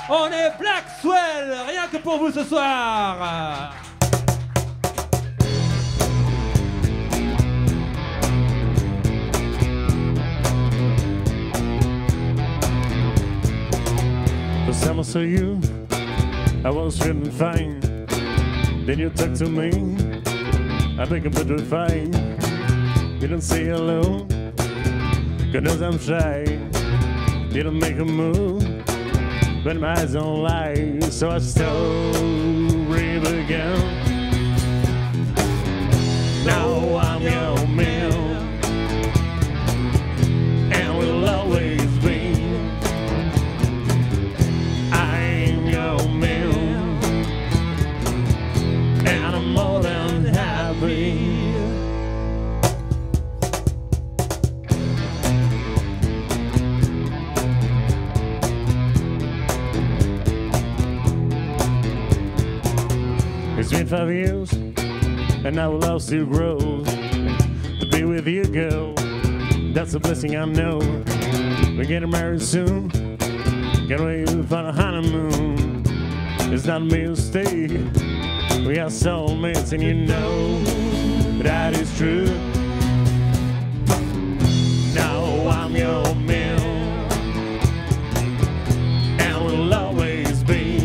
On est Black Swell, rien que pour vous ce soir. The summer saw you, I was feeling fine. Then you talk to me, I think I'm better fine. Didn't say hello, cause I'm shy. Didn't make a move, but my eyes don't lie. So I slowly began. Now I'm your man, and will always be. I'm your man, and I'm more than happy. It's been 5 years, and our love still grows. To be with you, girl, that's a blessing I know. We're getting married soon, can't wait for the honeymoon. It's not a mistake, we are soulmates, and you know that is true. Now I'm your man, and will always be.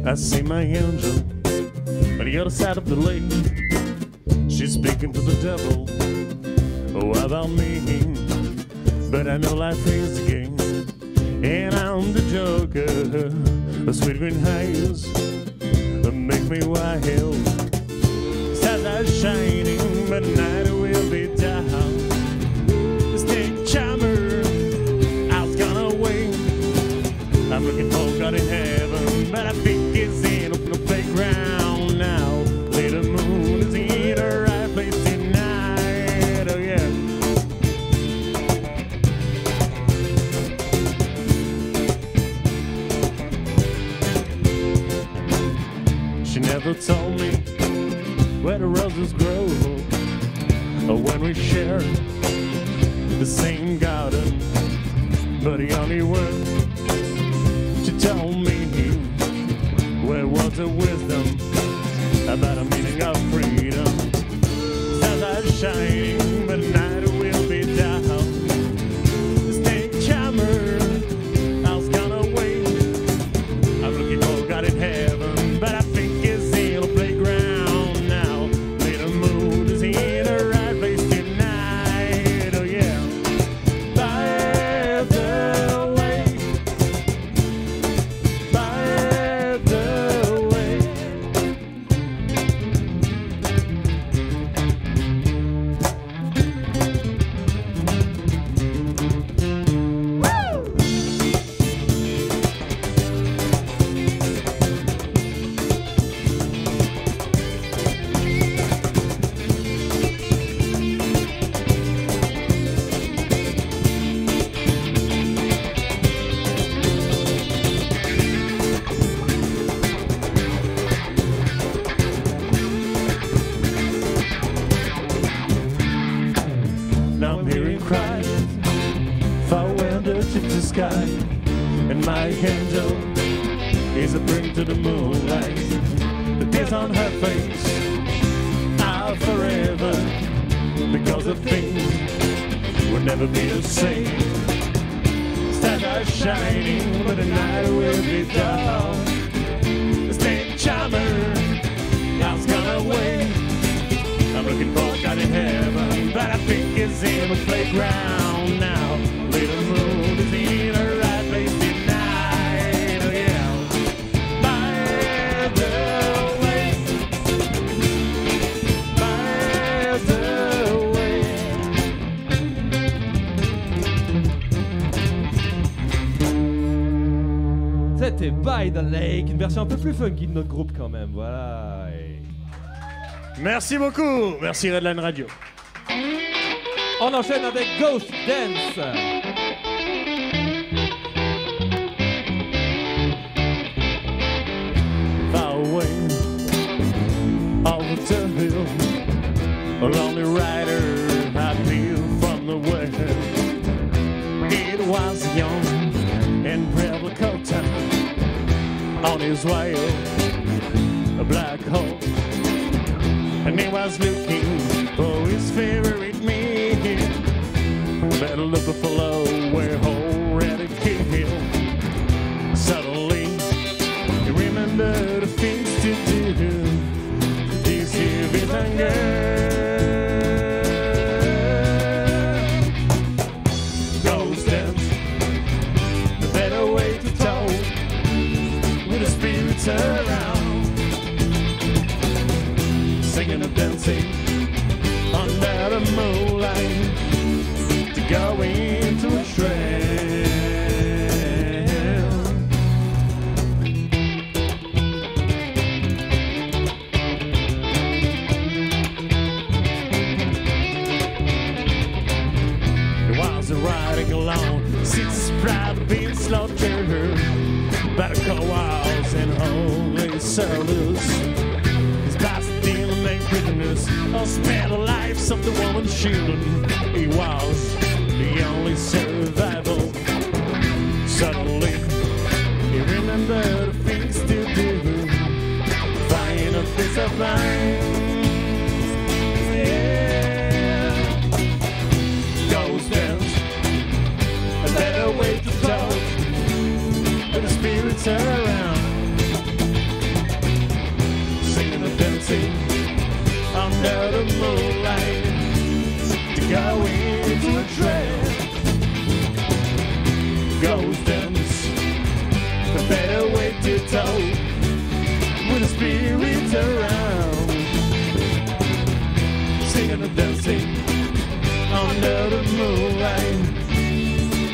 I see my angel on the other side of the lake. She's speaking to the devil about me. But I know life is a game, and I'm the joker. The sweet green eyes make me wild. Stars are shining, but night will be down. The snake charmer, I was gone away. I'm looking for God in heaven, but I think it's in the playground now. Little moon is in the right place tonight. Oh yeah. She never told me where the roses grow, or when we share the same garden. But the only word she told me, where was the wisdom about the meaning of freedom? Stars are shining, but night will be down. The snake charmer, I was gone away. I'm looking for God in heaven, but I think it's in the playground now. Little moon is in the right place tonight. Oh yeah. By the way, by the way. Now I'm hearing cries, far window to the sky, and my angel is a bring to the moonlight. The tears on her face are forever, because the things will never be the same. Stars are shining, but the night will be dark. The snake charmer, I was gone away. I'm looking for God in heaven, but I think it's in the playground now. Little moon is in the right place tonight. Oh yeah. By the way, by the way. C'était By the Lake, une version un peu plus funky de notre groupe quand même, voilà. Merci beaucoup. Merci Redline Radio. On enchaîne avec Ghost Dance. Far away, over the hill, a lonely rider I feel from the west. It was young and Rebel Cota on his way, a black hole, and he was looking for his favorite meal. Better look below where already killed. Suddenly, you remember the things to do. This here is anger. Ghost dance, the better way to talk with the spirits around. Singing and dancing under the moonlight to go into a trance. It was riding along, since pride being slaughtered by the co-ops and holy sellers. His past dealing made prisoners or spare the lives of the woman children. He was the only survival. Suddenly, he remembered the things to do. Find a piece of mind. Yeah. Ghost dance, a better way to talk around, singing and dancing under the moonlight, to go into a trance. Ghost dance, the better way to talk with the spirits around, singing and dancing under the moonlight,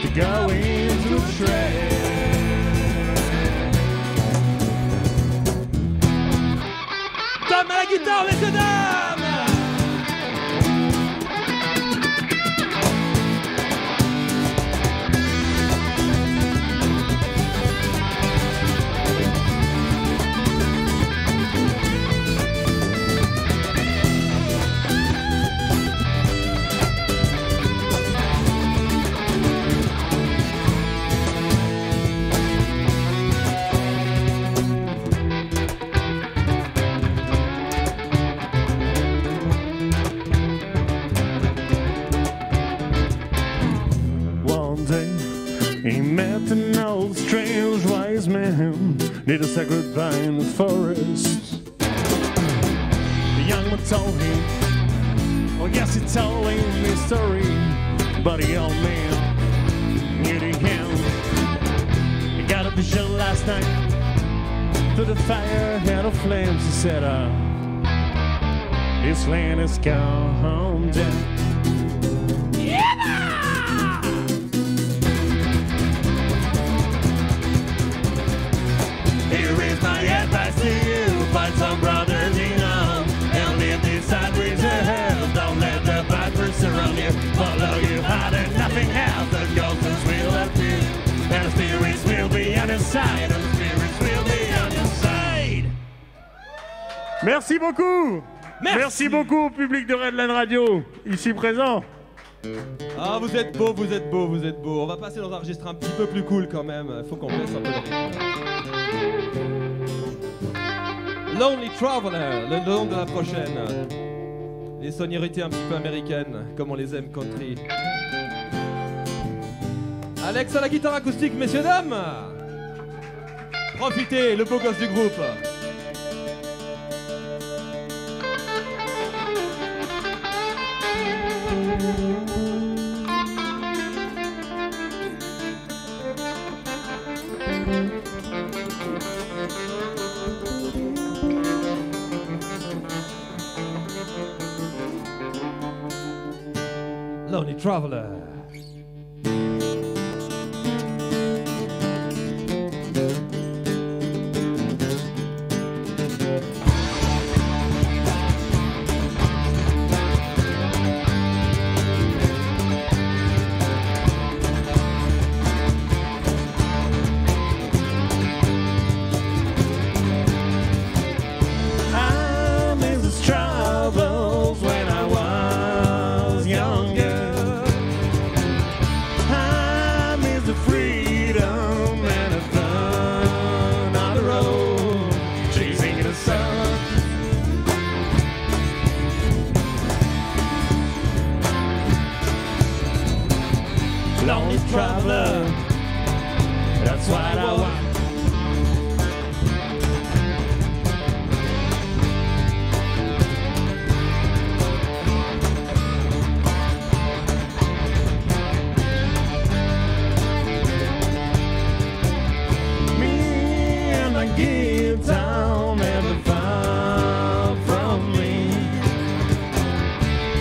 to go into a trance. Tom à la guitare, messieurs, dames! He met an old strange wise man near the sacred pines forest. The young man told him, well, yes, he told him his story, but the old man knew the end. He got a vision last night through the fire and the flames. He said, this land is gone down. Here is my advice to you: find some brothers in arms and live this side reserve. Don't let the vipers surround you, follow you hard and nothing else. The ghosts will appear, and the spirits will be on your side, and the spirits will be on your side. Merci beaucoup. Merci beaucoup au public de Redline Radio, ici présent. Ah, vous êtes beau, vous êtes beau, vous êtes beau. On va passer dans un registre un petit peu plus cool quand même. Il faut qu'on baisse un peu le rythme. Lonely Traveler, le nom de la prochaine. Les sonorités un petit peu américaines, comme on les aime country. Alex à la guitare acoustique, messieurs, dames. Profitez, le beau gosse du groupe. Lonely Traveler. I miss his troubles when I was younger. I miss the freedom and the fun on the road, chasing the sun. Lonely traveler, that's what I want. Give down never far from me.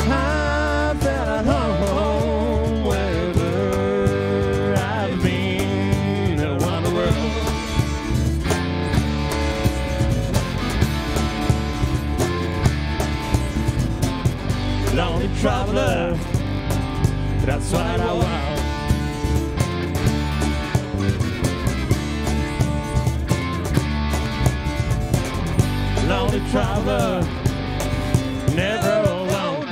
I felt at home wherever I've been around the world. Lonely traveler, that's what I want. Lonely traveler, never alone.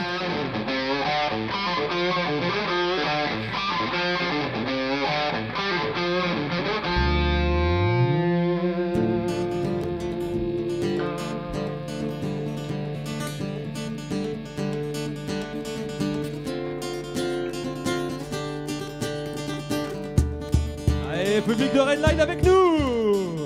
Allez, public de Redline avec nous.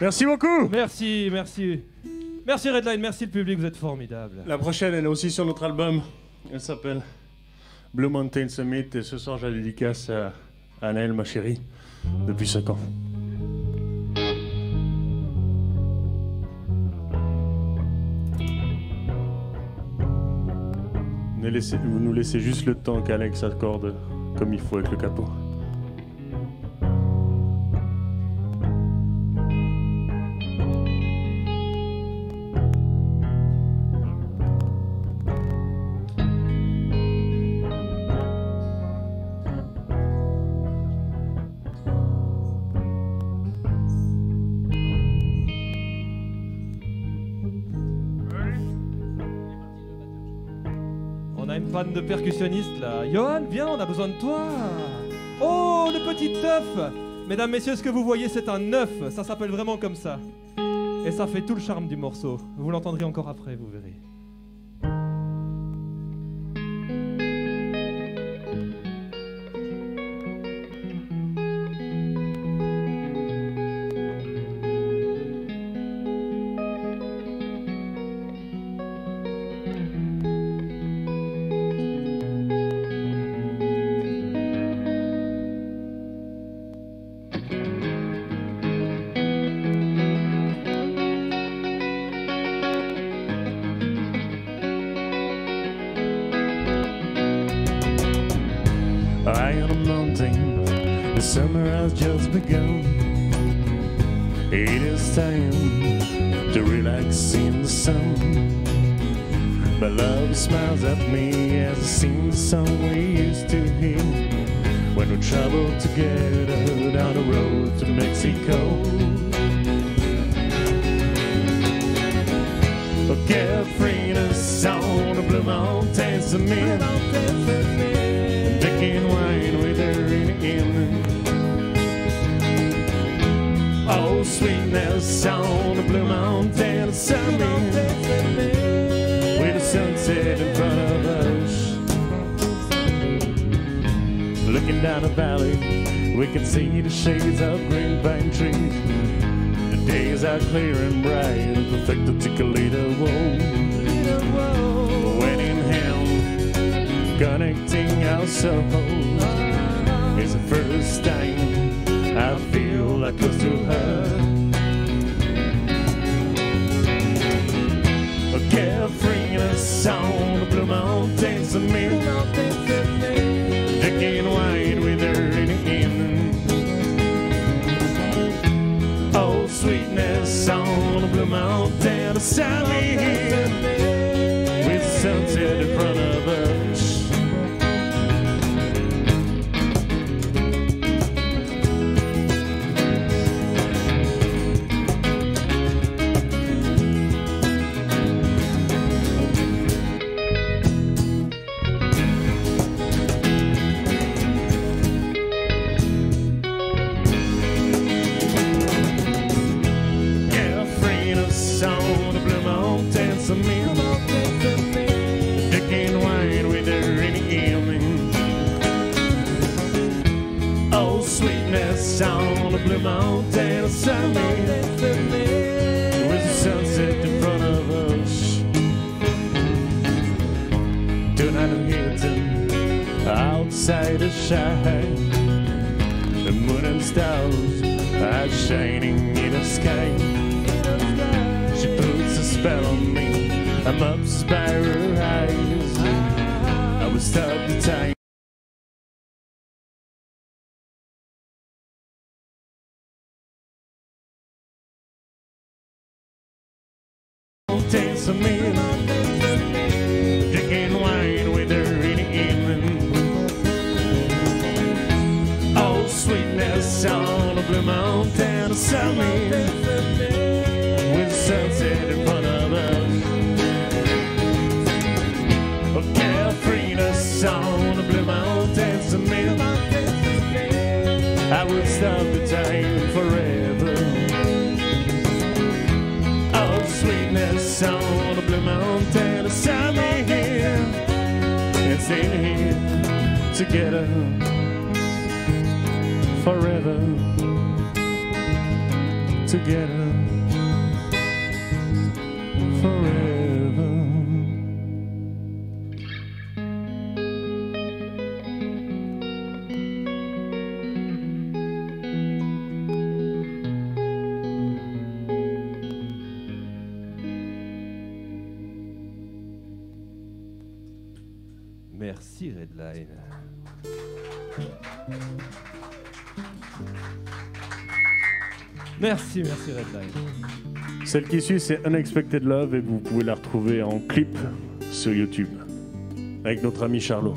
Merci beaucoup. Merci, merci. Merci Redline, merci le public, vous êtes formidable. La prochaine, elle est aussi sur notre album. Elle s'appelle Blue Mountain Summit. Et ce soir, je la dédicace à Anaëlle, ma chérie, depuis 5 ans. Vous nous laissez juste le temps qu'Alex accorde comme il faut avec le capot. On a une panne de percussionniste là. Johan, viens, on a besoin de toi. Oh, le petit œuf. Mesdames, messieurs, ce que vous voyez, c'est un œuf. Ça s'appelle vraiment comme ça. Et ça fait tout le charme du morceau. Vous l'entendrez encore après, vous verrez. High on a mountain, the summer has just begun. It is time to relax in the sun. My love smiles at me as I sing the song we used to hear when we traveled together down the road to Mexico. A carefree on the Blue Mountains of me, drinking wine with her in the evening. Oh, sweetness on the Blue Mountains of me, with the sunset in front of us. Looking down the valley, we can see the shades of green pine trees. The days are clear and bright, perfect to Toledo. When in hand, connecting our souls, it's the first time I feel like close to her. A carefreeness on the Blue Mountains of me, drinking wine with her in the evening. Oh, sweetness on the Blue Mountains of me, with the sunset in front of us. On the Blue Mountains of me, drinking wine with her in the evening. Oh, sweetness on the Blue Mountains of me, with the sunset in front of us. Tonight I'm Hilton, outside the shine. The moon and stars are shining in the sky. She puts a spell on me, I'm obsessed by her eyes. I will stop the time. Mountains of me, drinking wine with her in the evening. Oh, sweetness on the Blue Mountains of me, with the sunset in front of us. A carefreeness on the Blue Mountains of me, I would stop the time forever. Oh, sweetness on the Blue Mountains of me, and staying here together forever, together. Merci Redline. Merci Redline. Celle qui suit, c'est Unexpected Love et vous pouvez la retrouver en clip sur YouTube avec notre ami Charlot.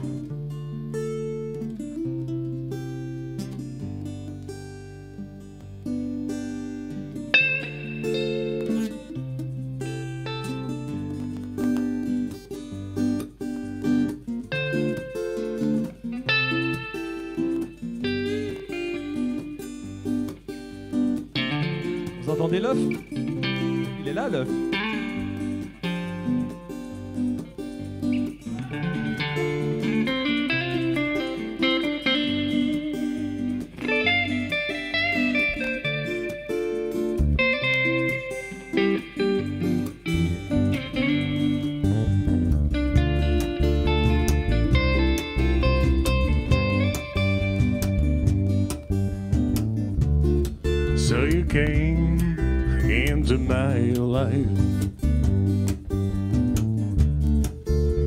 Vous entendez l'œuf? Il est là l'œuf. So you came into my life.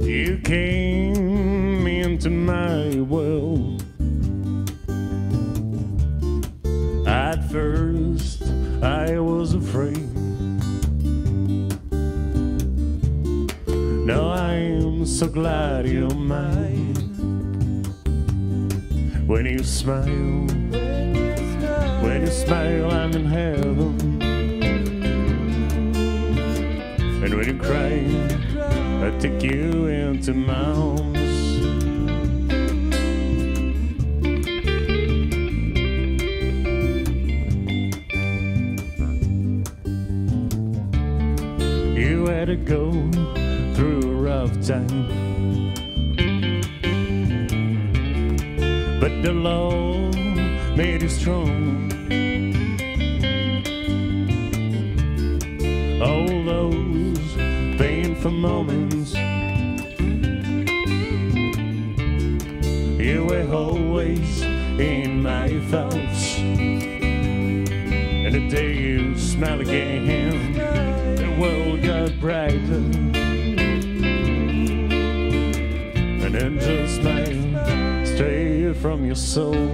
You came into my world. At first, I was afraid. Now I'm so glad you're mine. When you smile. When you smile, I'm in heaven. And when you cry, I take you into my arms. You had to go through a rough time, but the Lord made you strong. All those painful moments, you were always in my thoughts. And the day you smile again, the world got brighter. An angel smile straight from your soul.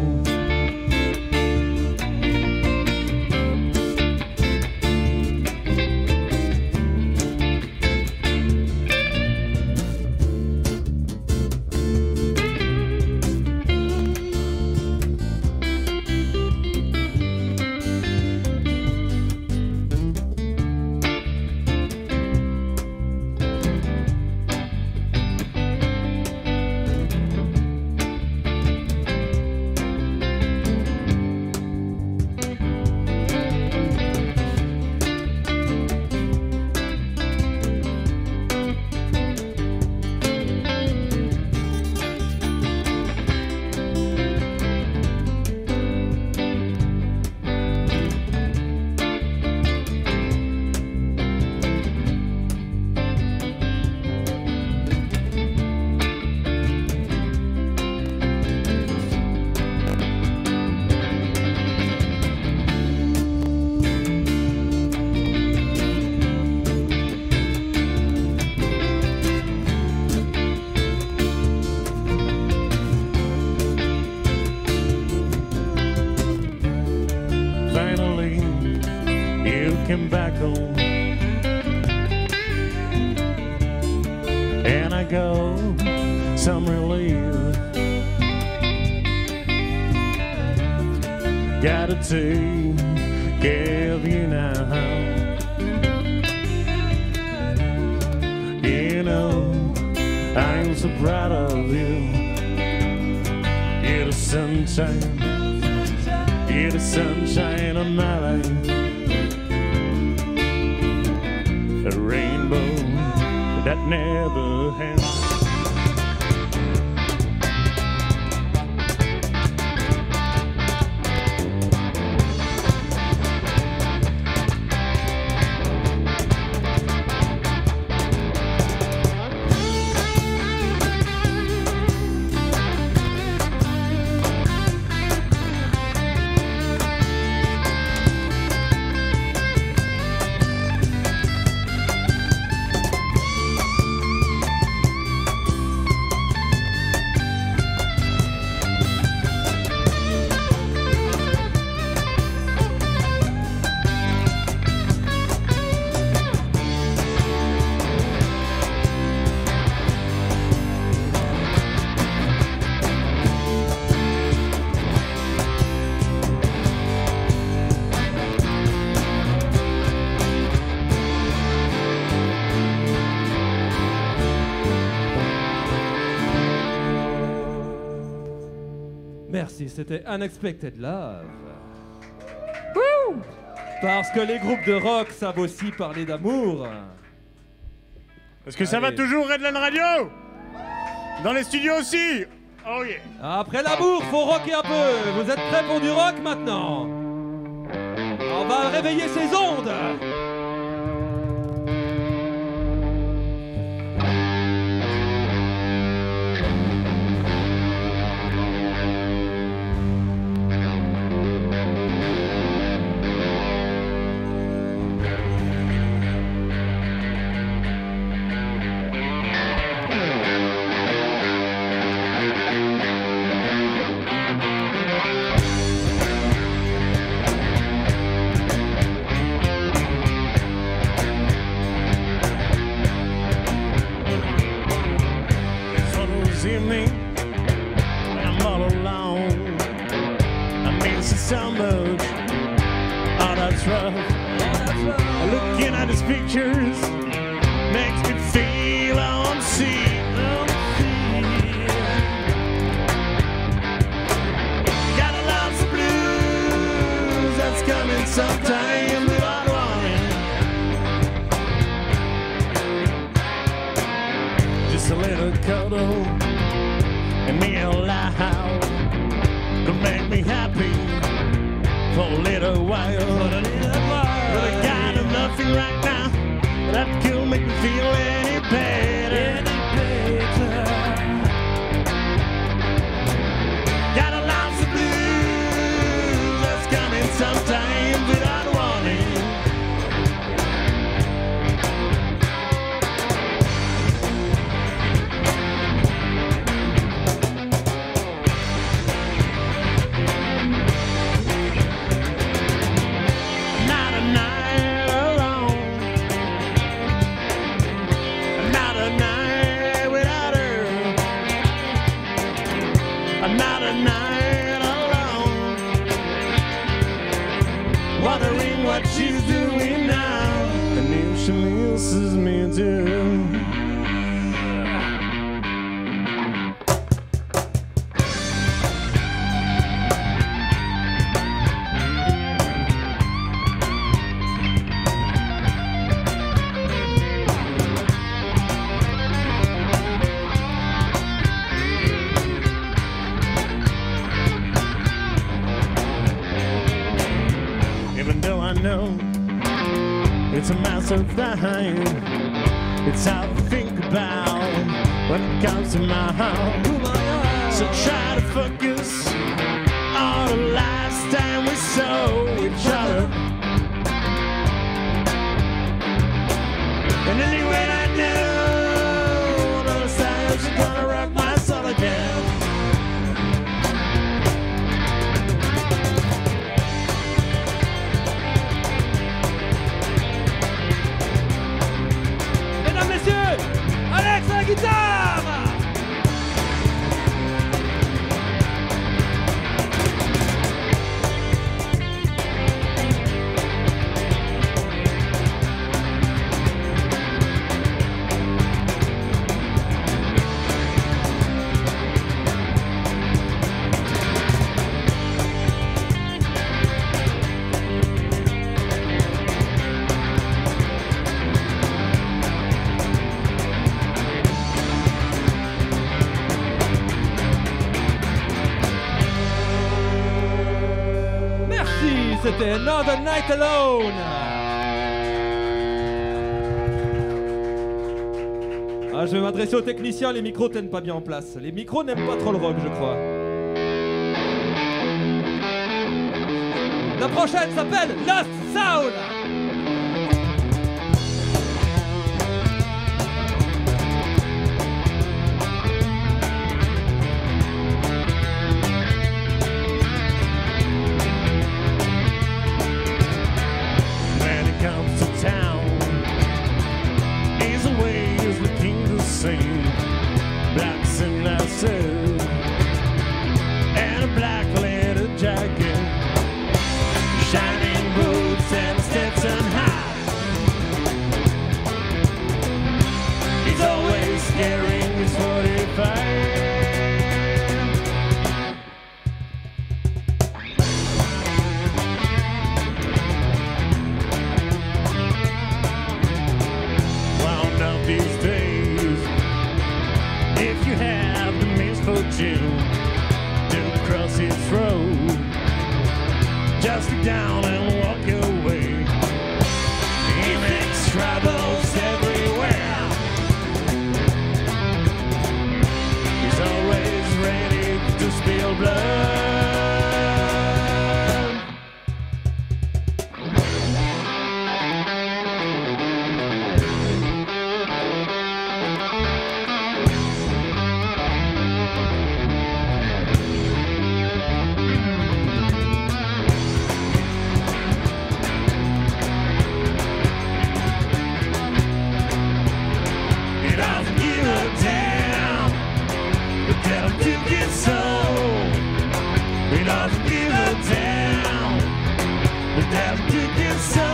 Came back home, and I got some relief. Gotta take care of you now. You know, I'm so proud of you. You're the sunshine, you're the sunshine of my life. A rainbow that never ends. Merci, c'était Unexpected Love. Wouh! Parce que les groupes de rock savent aussi parler d'amour. Est-ce que ça va toujours, Redline Radio? Dans les studios aussi? Oh yeah! Après l'amour, faut rocker un peu. Vous êtes prêts pour du rock maintenant? On va réveiller ces ondes. Looking at his pictures makes me feel unseen. Got a lot of blues that's coming sometime without warning. Just a little cuddle and me aloud could make me happy for a little while. But I got nothing right now that could make me feel any better. Got a lot of blues that's coming sometime without warning. Not a night alone. Not a night without her. Not a night alone. Wondering what she's doing now, and if she misses me too. Even though I know it's a matter of time, it's how to think about when it comes to my heart. So try to focus on the last time we saw each other. And anyway, I know those times are gonna rock my soul again. Mesdames, messieurs, Alex à la guitare. Merci, c'était Another Night Alone. Ah, je vais m'adresser aux techniciens, les micros tiennent pas bien en place. Les micros n'aiment pas trop le rock, je crois. La prochaine s'appelle Lost Sound. When it comes to town, he's always looking the same. Black sunglasses and a black leather jacket, shining boots and a Stetson hat. He's always carrying his 45. doesn't give a damn. The devil took his soul. He doesn't give a damn. The devil took his soul.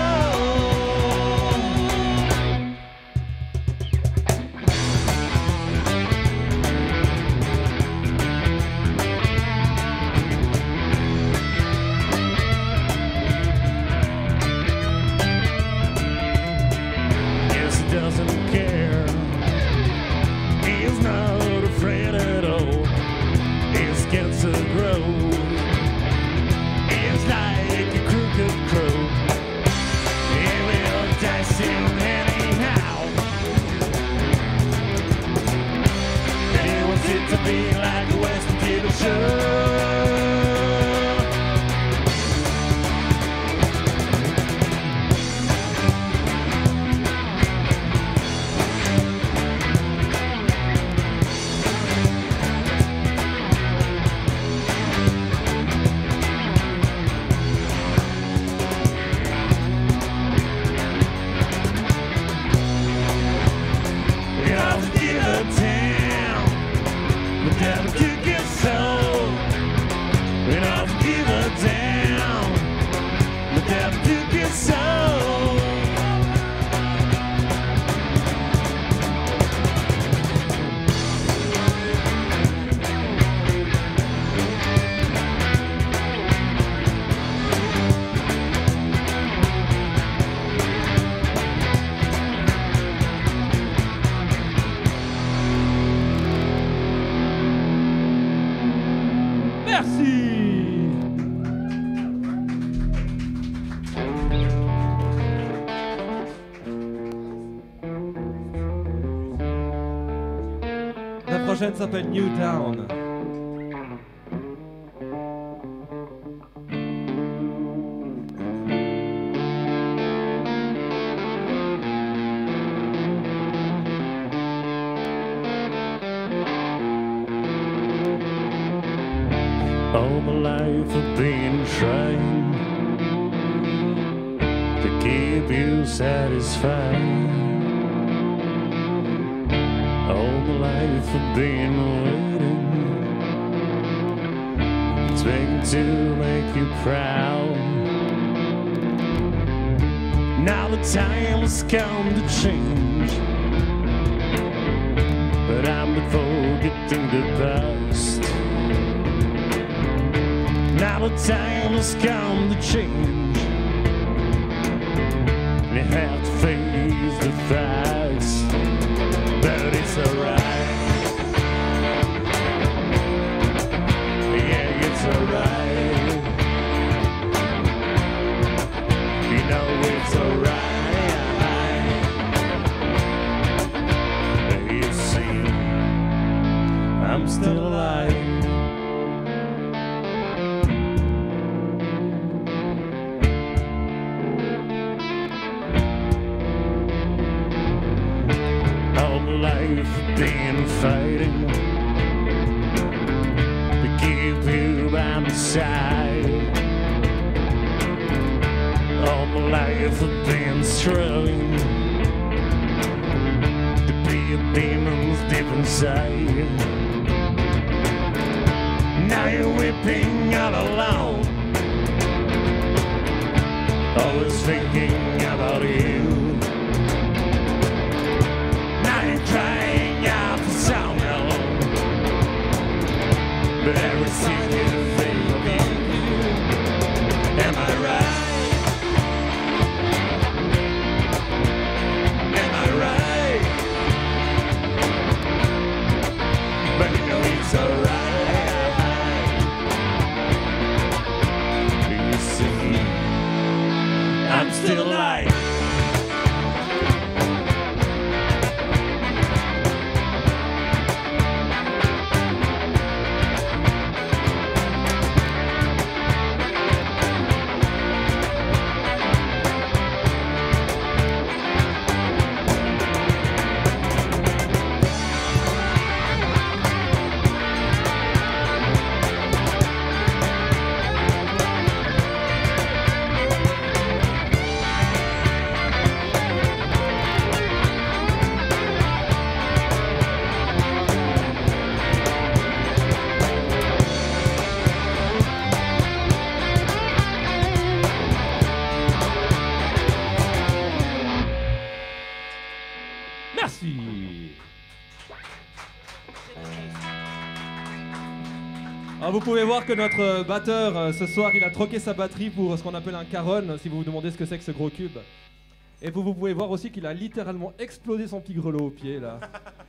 Yes, he doesn't care. He's not afraid at all. He's scared to grow. He's like a crooked crow. He will die soon anyhow. He wants it to be like a Western TV show. He doesn't give a damn. The devil took his soul. He doesn't give a damn. The devil took his soul. Merci. La prochaine s'appelle Newtown. All my life I've been trying to keep you satisfied. All my life I've been waiting, expecting to make you proud. Now the time has come to change, but I'm not forgetting the past. Now the time has come to change. You have to face the facts, but it's alright. Yeah, it's alright. You know it's alright. You see, I'm still alive. All my life been fighting to keep you by my side. All my life I've been struggling to be a demons deep inside. Now you're weeping all alone, always thinking about you. Crying out for someone, but every single thing of you. Am I right? Am I right? But you know it's alright. You see, I'm still alive. Alors vous pouvez voir que notre batteur, ce soir, il a troqué sa batterie pour ce qu'on appelle un caron, si vous vous demandez ce que c'est que ce gros cube. Et vous pouvez voir aussi qu'il a littéralement explosé son petit grelot au pied, là.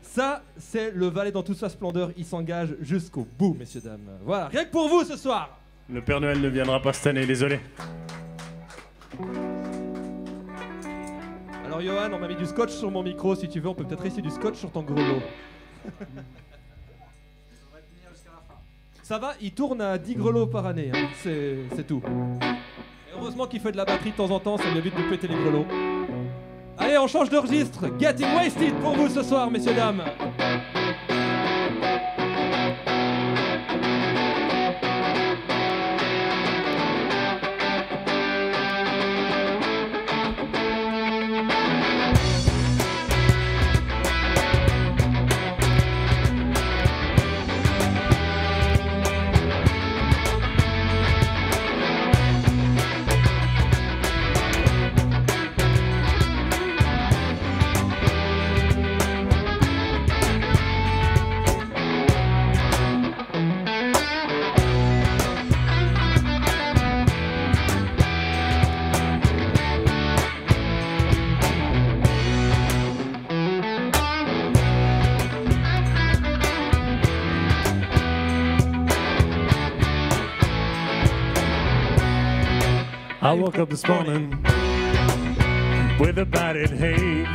Ça, c'est le valet dans toute sa splendeur. Il s'engage jusqu'au bout, messieurs, dames. Voilà, rien que pour vous ce soir. Le Père Noël ne viendra pas cette année, désolé. Alors Johan, on m'a mis du scotch sur mon micro. Si tu veux, on peut peut-être essayer du scotch sur ton grelot. Ça va, il tourne à 10 grelots par année, hein. C'est tout. Et heureusement qu'il fait de la batterie de temps en temps, ça lui évite de péter les grelots. Allez, on change de registre. Getting Wasted pour vous ce soir, messieurs, dames. I woke up this morning with a bad headache.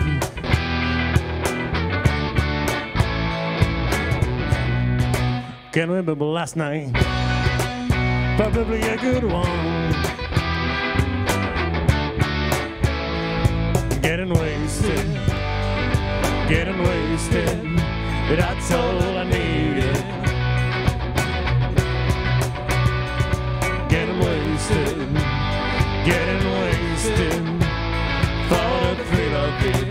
Can't remember last night, probably a good one. Getting wasted, that's all I needed. Getting wasted for the thrill of it.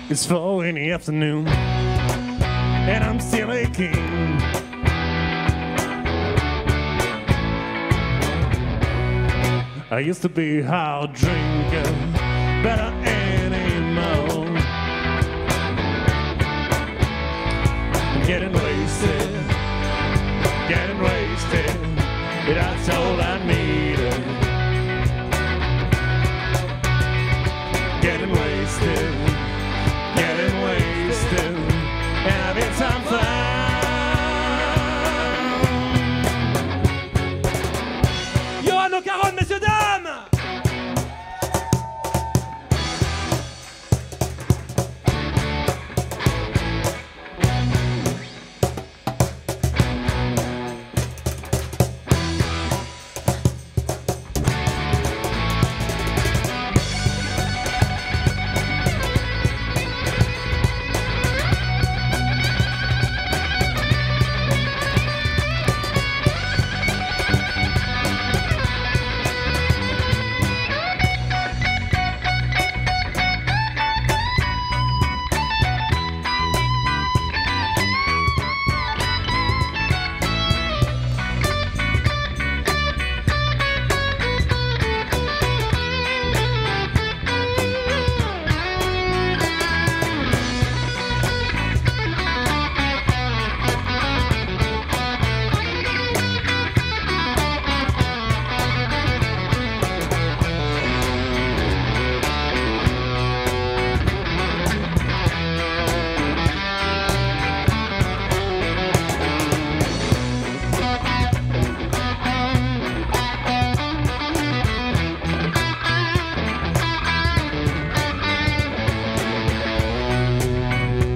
It's 4 in the afternoon, and I'm still aching. I used to be a hard drinker, but I ain't anymore. Getting wasted, that's all I needed. Getting wasted, having some fun. Johan Ocaron, messieurs, dames.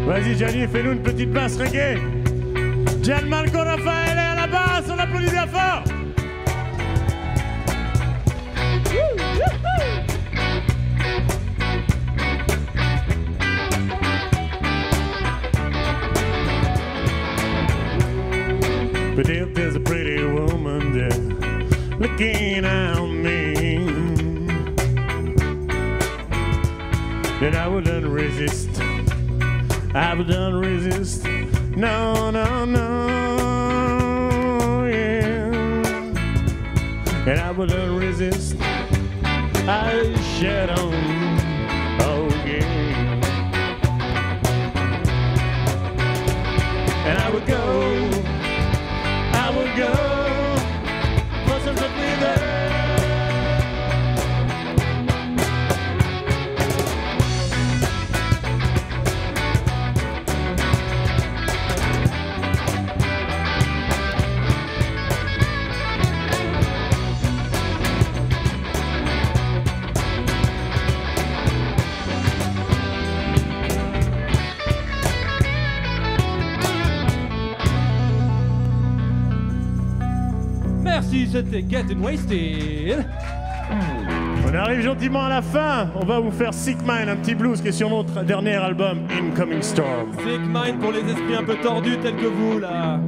Vas-y Gianni, fais-nous une petite basse reggae. Gianmarco Raffaele à la basse, on applaudit bien fort. But if there's a pretty woman there looking at me, then I wouldn't resist. I wouldn't resist. No, no, no, yeah. And I wouldn't resist. I shed on, oh yeah. And I would go, person took me there. Merci, c'était Getting Wasted. On arrive gentiment à la fin. On va vous faire Sick Mind, un petit blues qui est sur notre dernier album, Incoming Storm. Sick Mind pour les esprits un peu tordus tels que vous, là.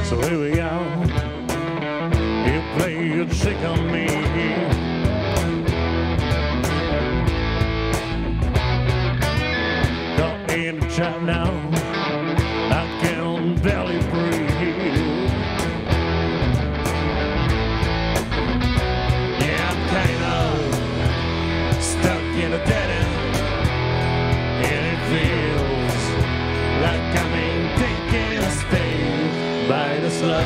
So here we go. You play your trick on me. Caught in the trap now. I can barely breathe. Yeah, I'm kind of stuck in a dead end, and it feels like I'm in taking a stage by the slow.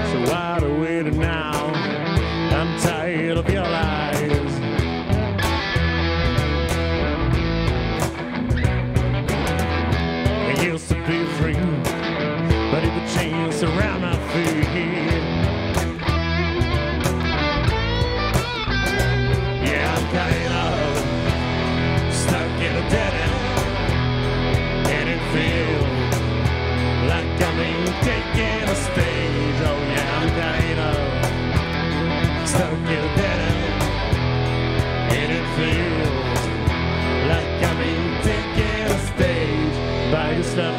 So wide awake now, I'm tired of your lies. I used to be free, but it would change around my feet. Kind of stuck in a dead end, and it feels like I'm in taking a stage. Oh yeah, I'm kind of stuck in a dead end, and it feels like I'm in taking a stage by yourself.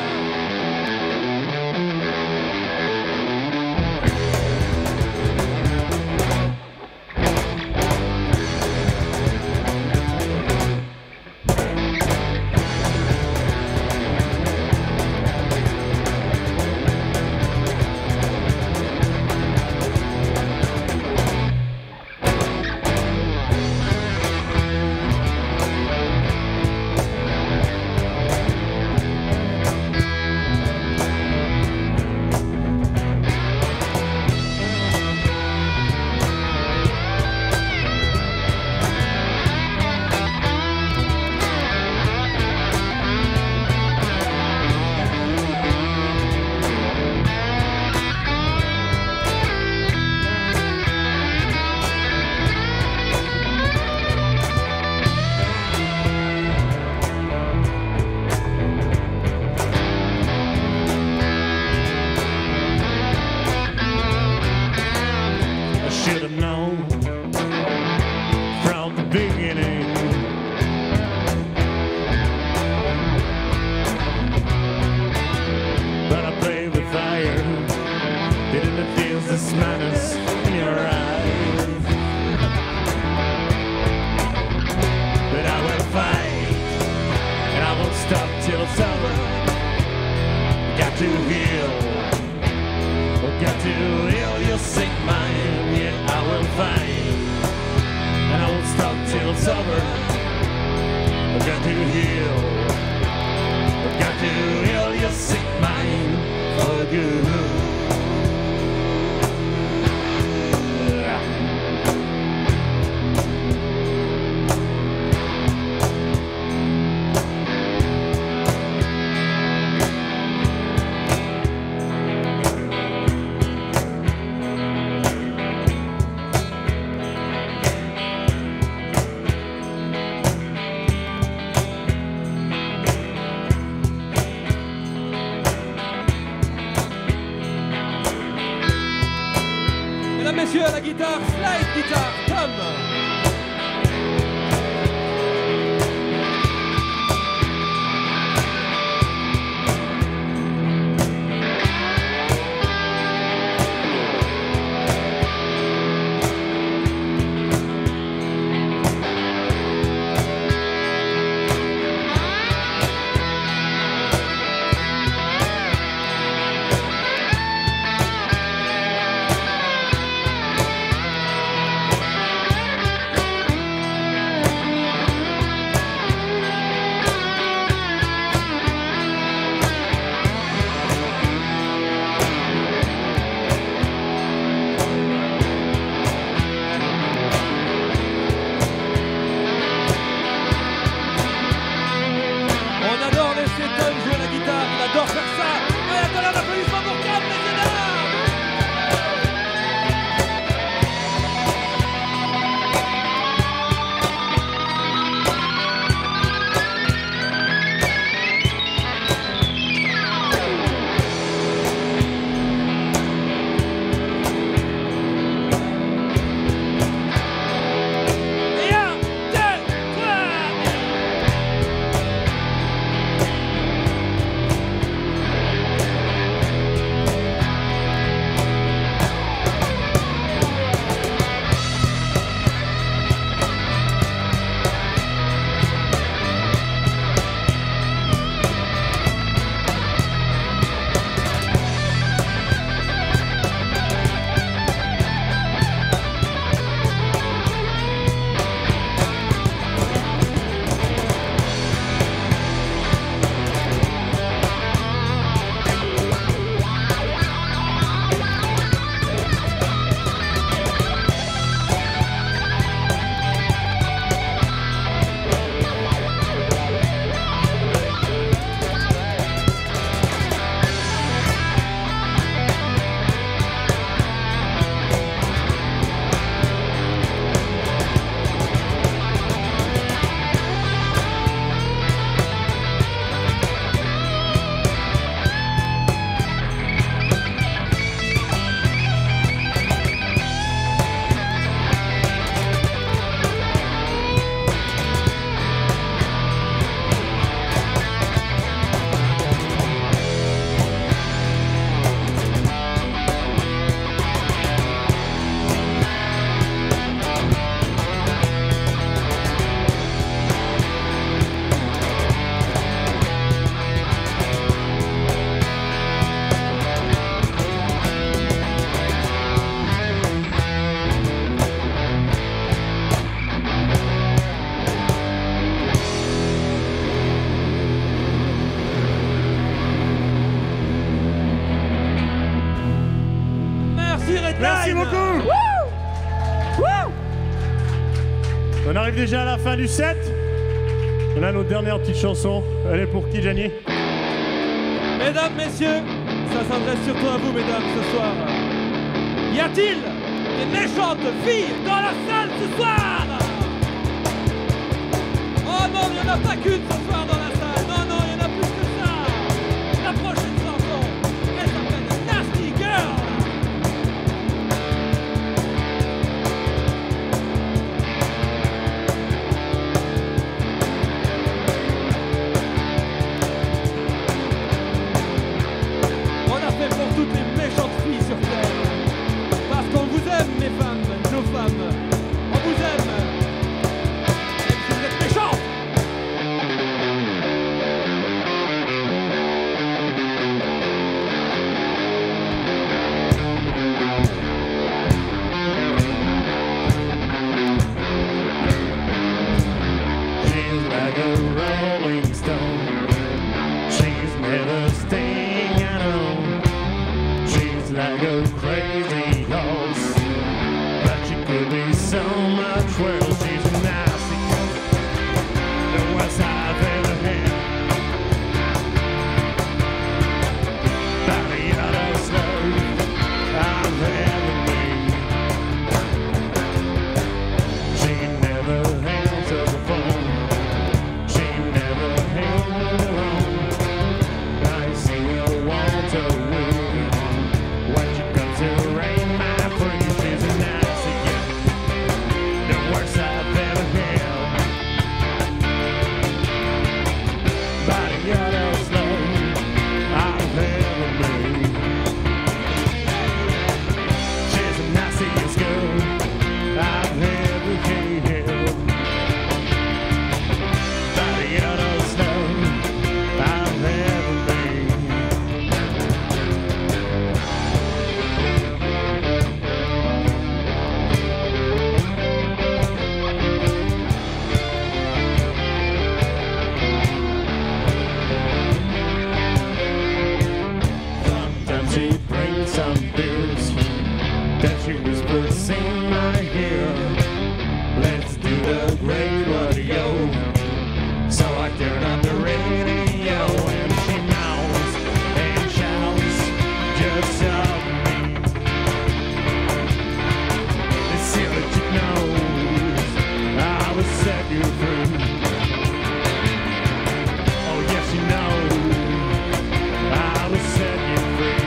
Should have known from the beginning. But I play with fire. Didn't it feel this madness in your eyes? But I will fight, and I won't stop till it's over. Got to heal. Got to heal your sick mind. Yeah, I will fight, and I won't stop till it's over. I've got to heal. I've got to heal your sick mind for good. messieurs, à la guitare, slide guitare, Tom. Merci beaucoup. On arrive déjà à la fin du set. On a notre dernière petite chanson. Elle est pour qui, Gianni? Mesdames, messieurs, ça s'adresse surtout à vous, mesdames, ce soir. Y a-t-il des méchantes filles dans la salle ce soir? Oh non, il n'y en a pas qu'une ce soir dans la salle. Non, non, il y en a plus que ça. La prochaine chanson, elle s'appelle Nasty Girl. On a fait pour toutes les méchantes filles sur Terre. Parce qu'on vous aime, mes femmes, nos femmes. On vous aime. Même si vous êtes méchants. She's like a rolling stone. She's never staying at home. She's like a crazy horse, but she could be so much worse. She's a nasty girl, the worst I've ever had. Body out of slow, I've ever been. She never answers the phone. She never held alone. I see her walk away when she comes around. of me. They say that you know I will set you free. Oh yes, you know I will set you free.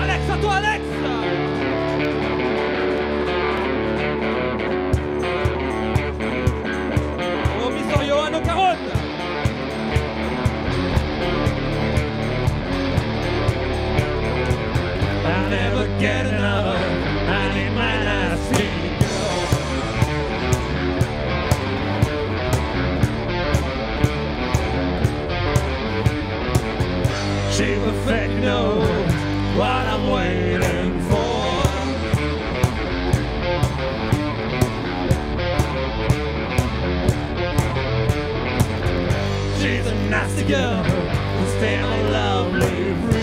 Alex, à toi, Alex! Oh, Mr. Johan Ocaron! I'll never get enough. I need my last thing. She perfect knows what I'm waiting for. She's a nasty girl, and still a lovely breed.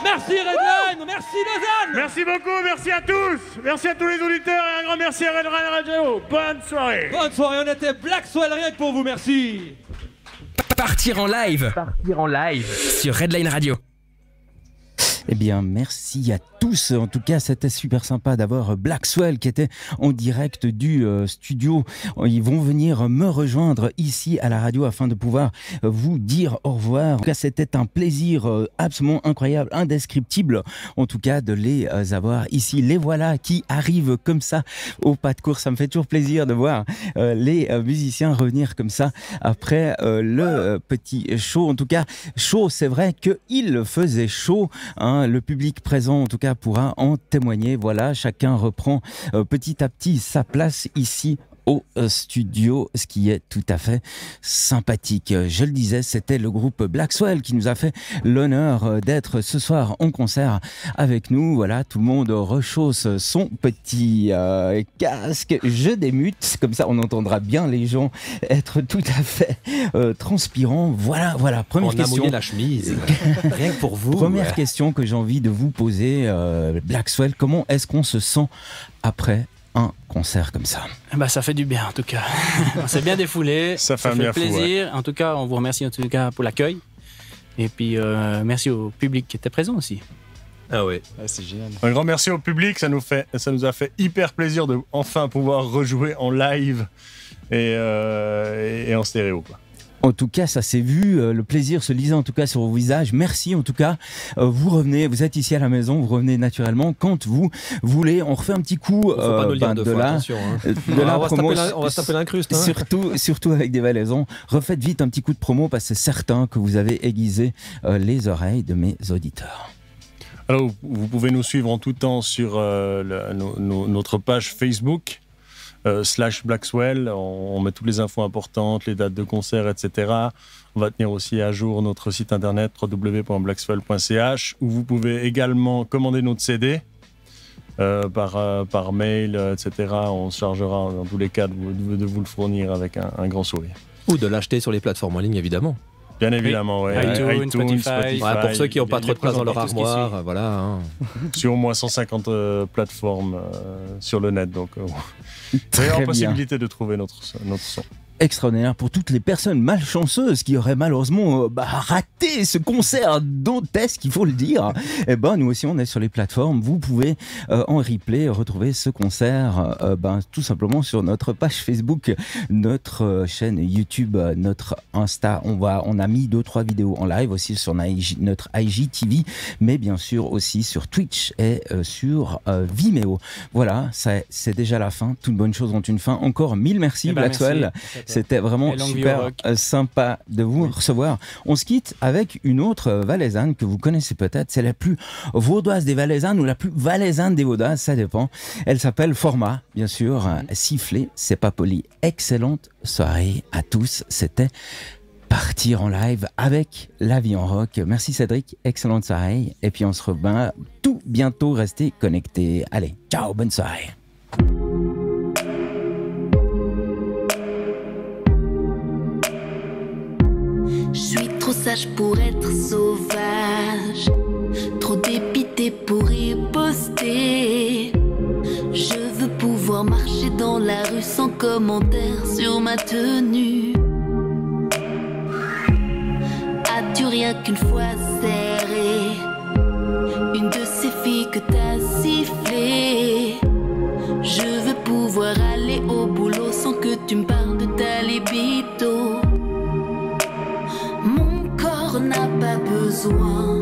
Merci Redline, merci Lausanne. Merci beaucoup, merci à tous. Merci à tous les auditeurs et un grand merci à Red Line Radio. Bonne soirée. Bonne soirée, on était Black Swell, rien que pour vous, merci. Partir en live sur Redline Radio. Eh bien, merci à tous. En tout cas, c'était super sympa d'avoir Black Swell qui était en direct du studio. Ils vont venir me rejoindre ici à la radio afin de pouvoir vous dire au revoir. En tout cas, c'était un plaisir absolument incroyable, indescriptible. En tout cas, de les avoir ici. Les voilà qui arrivent comme ça au pas de course. Ça me fait toujours plaisir de voir les musiciens revenir comme ça après le petit show. En tout cas, chaud, c'est vrai qu'il faisait chaud, hein. Le public présent, en tout cas, pourra en témoigner. Voilà, chacun reprend petit à petit sa place ici au studio, ce qui est tout à fait sympathique. Je le disais, c'était le groupe Black Swell qui nous a fait l'honneur d'être ce soir en concert avec nous. Voilà, tout le monde rechausse son petit casque. Je démute, comme ça on entendra bien les gens être tout à fait transpirants. Voilà. Première On question. a mouillé la chemise, rien que pour vous. Première question que j'ai envie de vous poser, Black Swell, comment est-ce qu'on se sent après un concert comme ça? Bah, ça fait du bien en tout cas. On s'est bien défoulé. Ça fait un bien fou, plaisir. En tout cas, on vous remercie en tout cas pour l'accueil. Et puis merci au public qui était présent aussi. Ah ouais. C'est génial. Un grand merci au public, ça nous a fait hyper plaisir de enfin pouvoir rejouer en live et en stéréo, quoi. En tout cas, ça s'est vu, le plaisir se lisait en tout cas sur vos visages. Merci en tout cas. Vous revenez, vous êtes ici à la maison, vous revenez naturellement quand vous voulez. On refait un petit coup Faut pas nous le dire deux fois, attention, hein. de la promo. On va se taper l'incruste. Hein. Surtout avec des valaisons. Refaites vite un petit coup de promo parce que c'est certain que vous avez aiguisé les oreilles de mes auditeurs. Alors, vous pouvez nous suivre en tout temps sur notre page Facebook. /Blackswell, on met toutes les infos importantes, les dates de concert, etc. On va tenir aussi à jour notre site internet www.blackswell.ch où vous pouvez également commander notre CD par mail, etc. On se chargera dans tous les cas de vous le fournir avec un grand sourire. Ou de l'acheter sur les plateformes en ligne, évidemment. Bien évidemment, ouais. iTunes, Spotify. Ouais, pour ceux qui n'ont pas trop de place dans leur armoire, voilà. Hein. Sur au moins 150 plateformes sur le net, donc Très il y a bien. possibilité de trouver notre son. extraordinaire pour toutes les personnes malchanceuses qui auraient malheureusement raté ce concert dantesque, il faut le dire. Et ben nous aussi on est sur les plateformes, vous pouvez en replay retrouver ce concert tout simplement sur notre page Facebook, notre chaîne YouTube, notre Insta. On a mis 2-3 vidéos en live aussi sur notre IGTV, mais bien sûr aussi sur Twitch et sur Vimeo. Voilà, c'est déjà la fin. Toutes bonnes choses ont une fin. Encore 1000 merci Blackswell. C'était vraiment super sympa de vous recevoir. On se quitte avec une autre valaisanne que vous connaissez peut-être. C'est la plus vaudoise des valaisannes ou la plus valaisanne des vaudoises, ça dépend. Elle s'appelle Format, bien sûr. Siffler, c'est pas poli. Excellente soirée à tous. C'était Partir en live avec La Vie en Rock. Merci Cédric, excellente soirée. Et puis on se revoit tout bientôt. Restez connectés. Allez, ciao, bonne soirée. Je suis trop sage pour être sauvage, trop dépité pour y poster. Je veux pouvoir marcher dans la rue sans commentaire sur ma tenue. As-tu rien qu'une fois serré une de ces filles que t'as sifflé? Je veux pouvoir aller au boulot sans que tu me parles de ta libido. Mon corps n'a pas besoin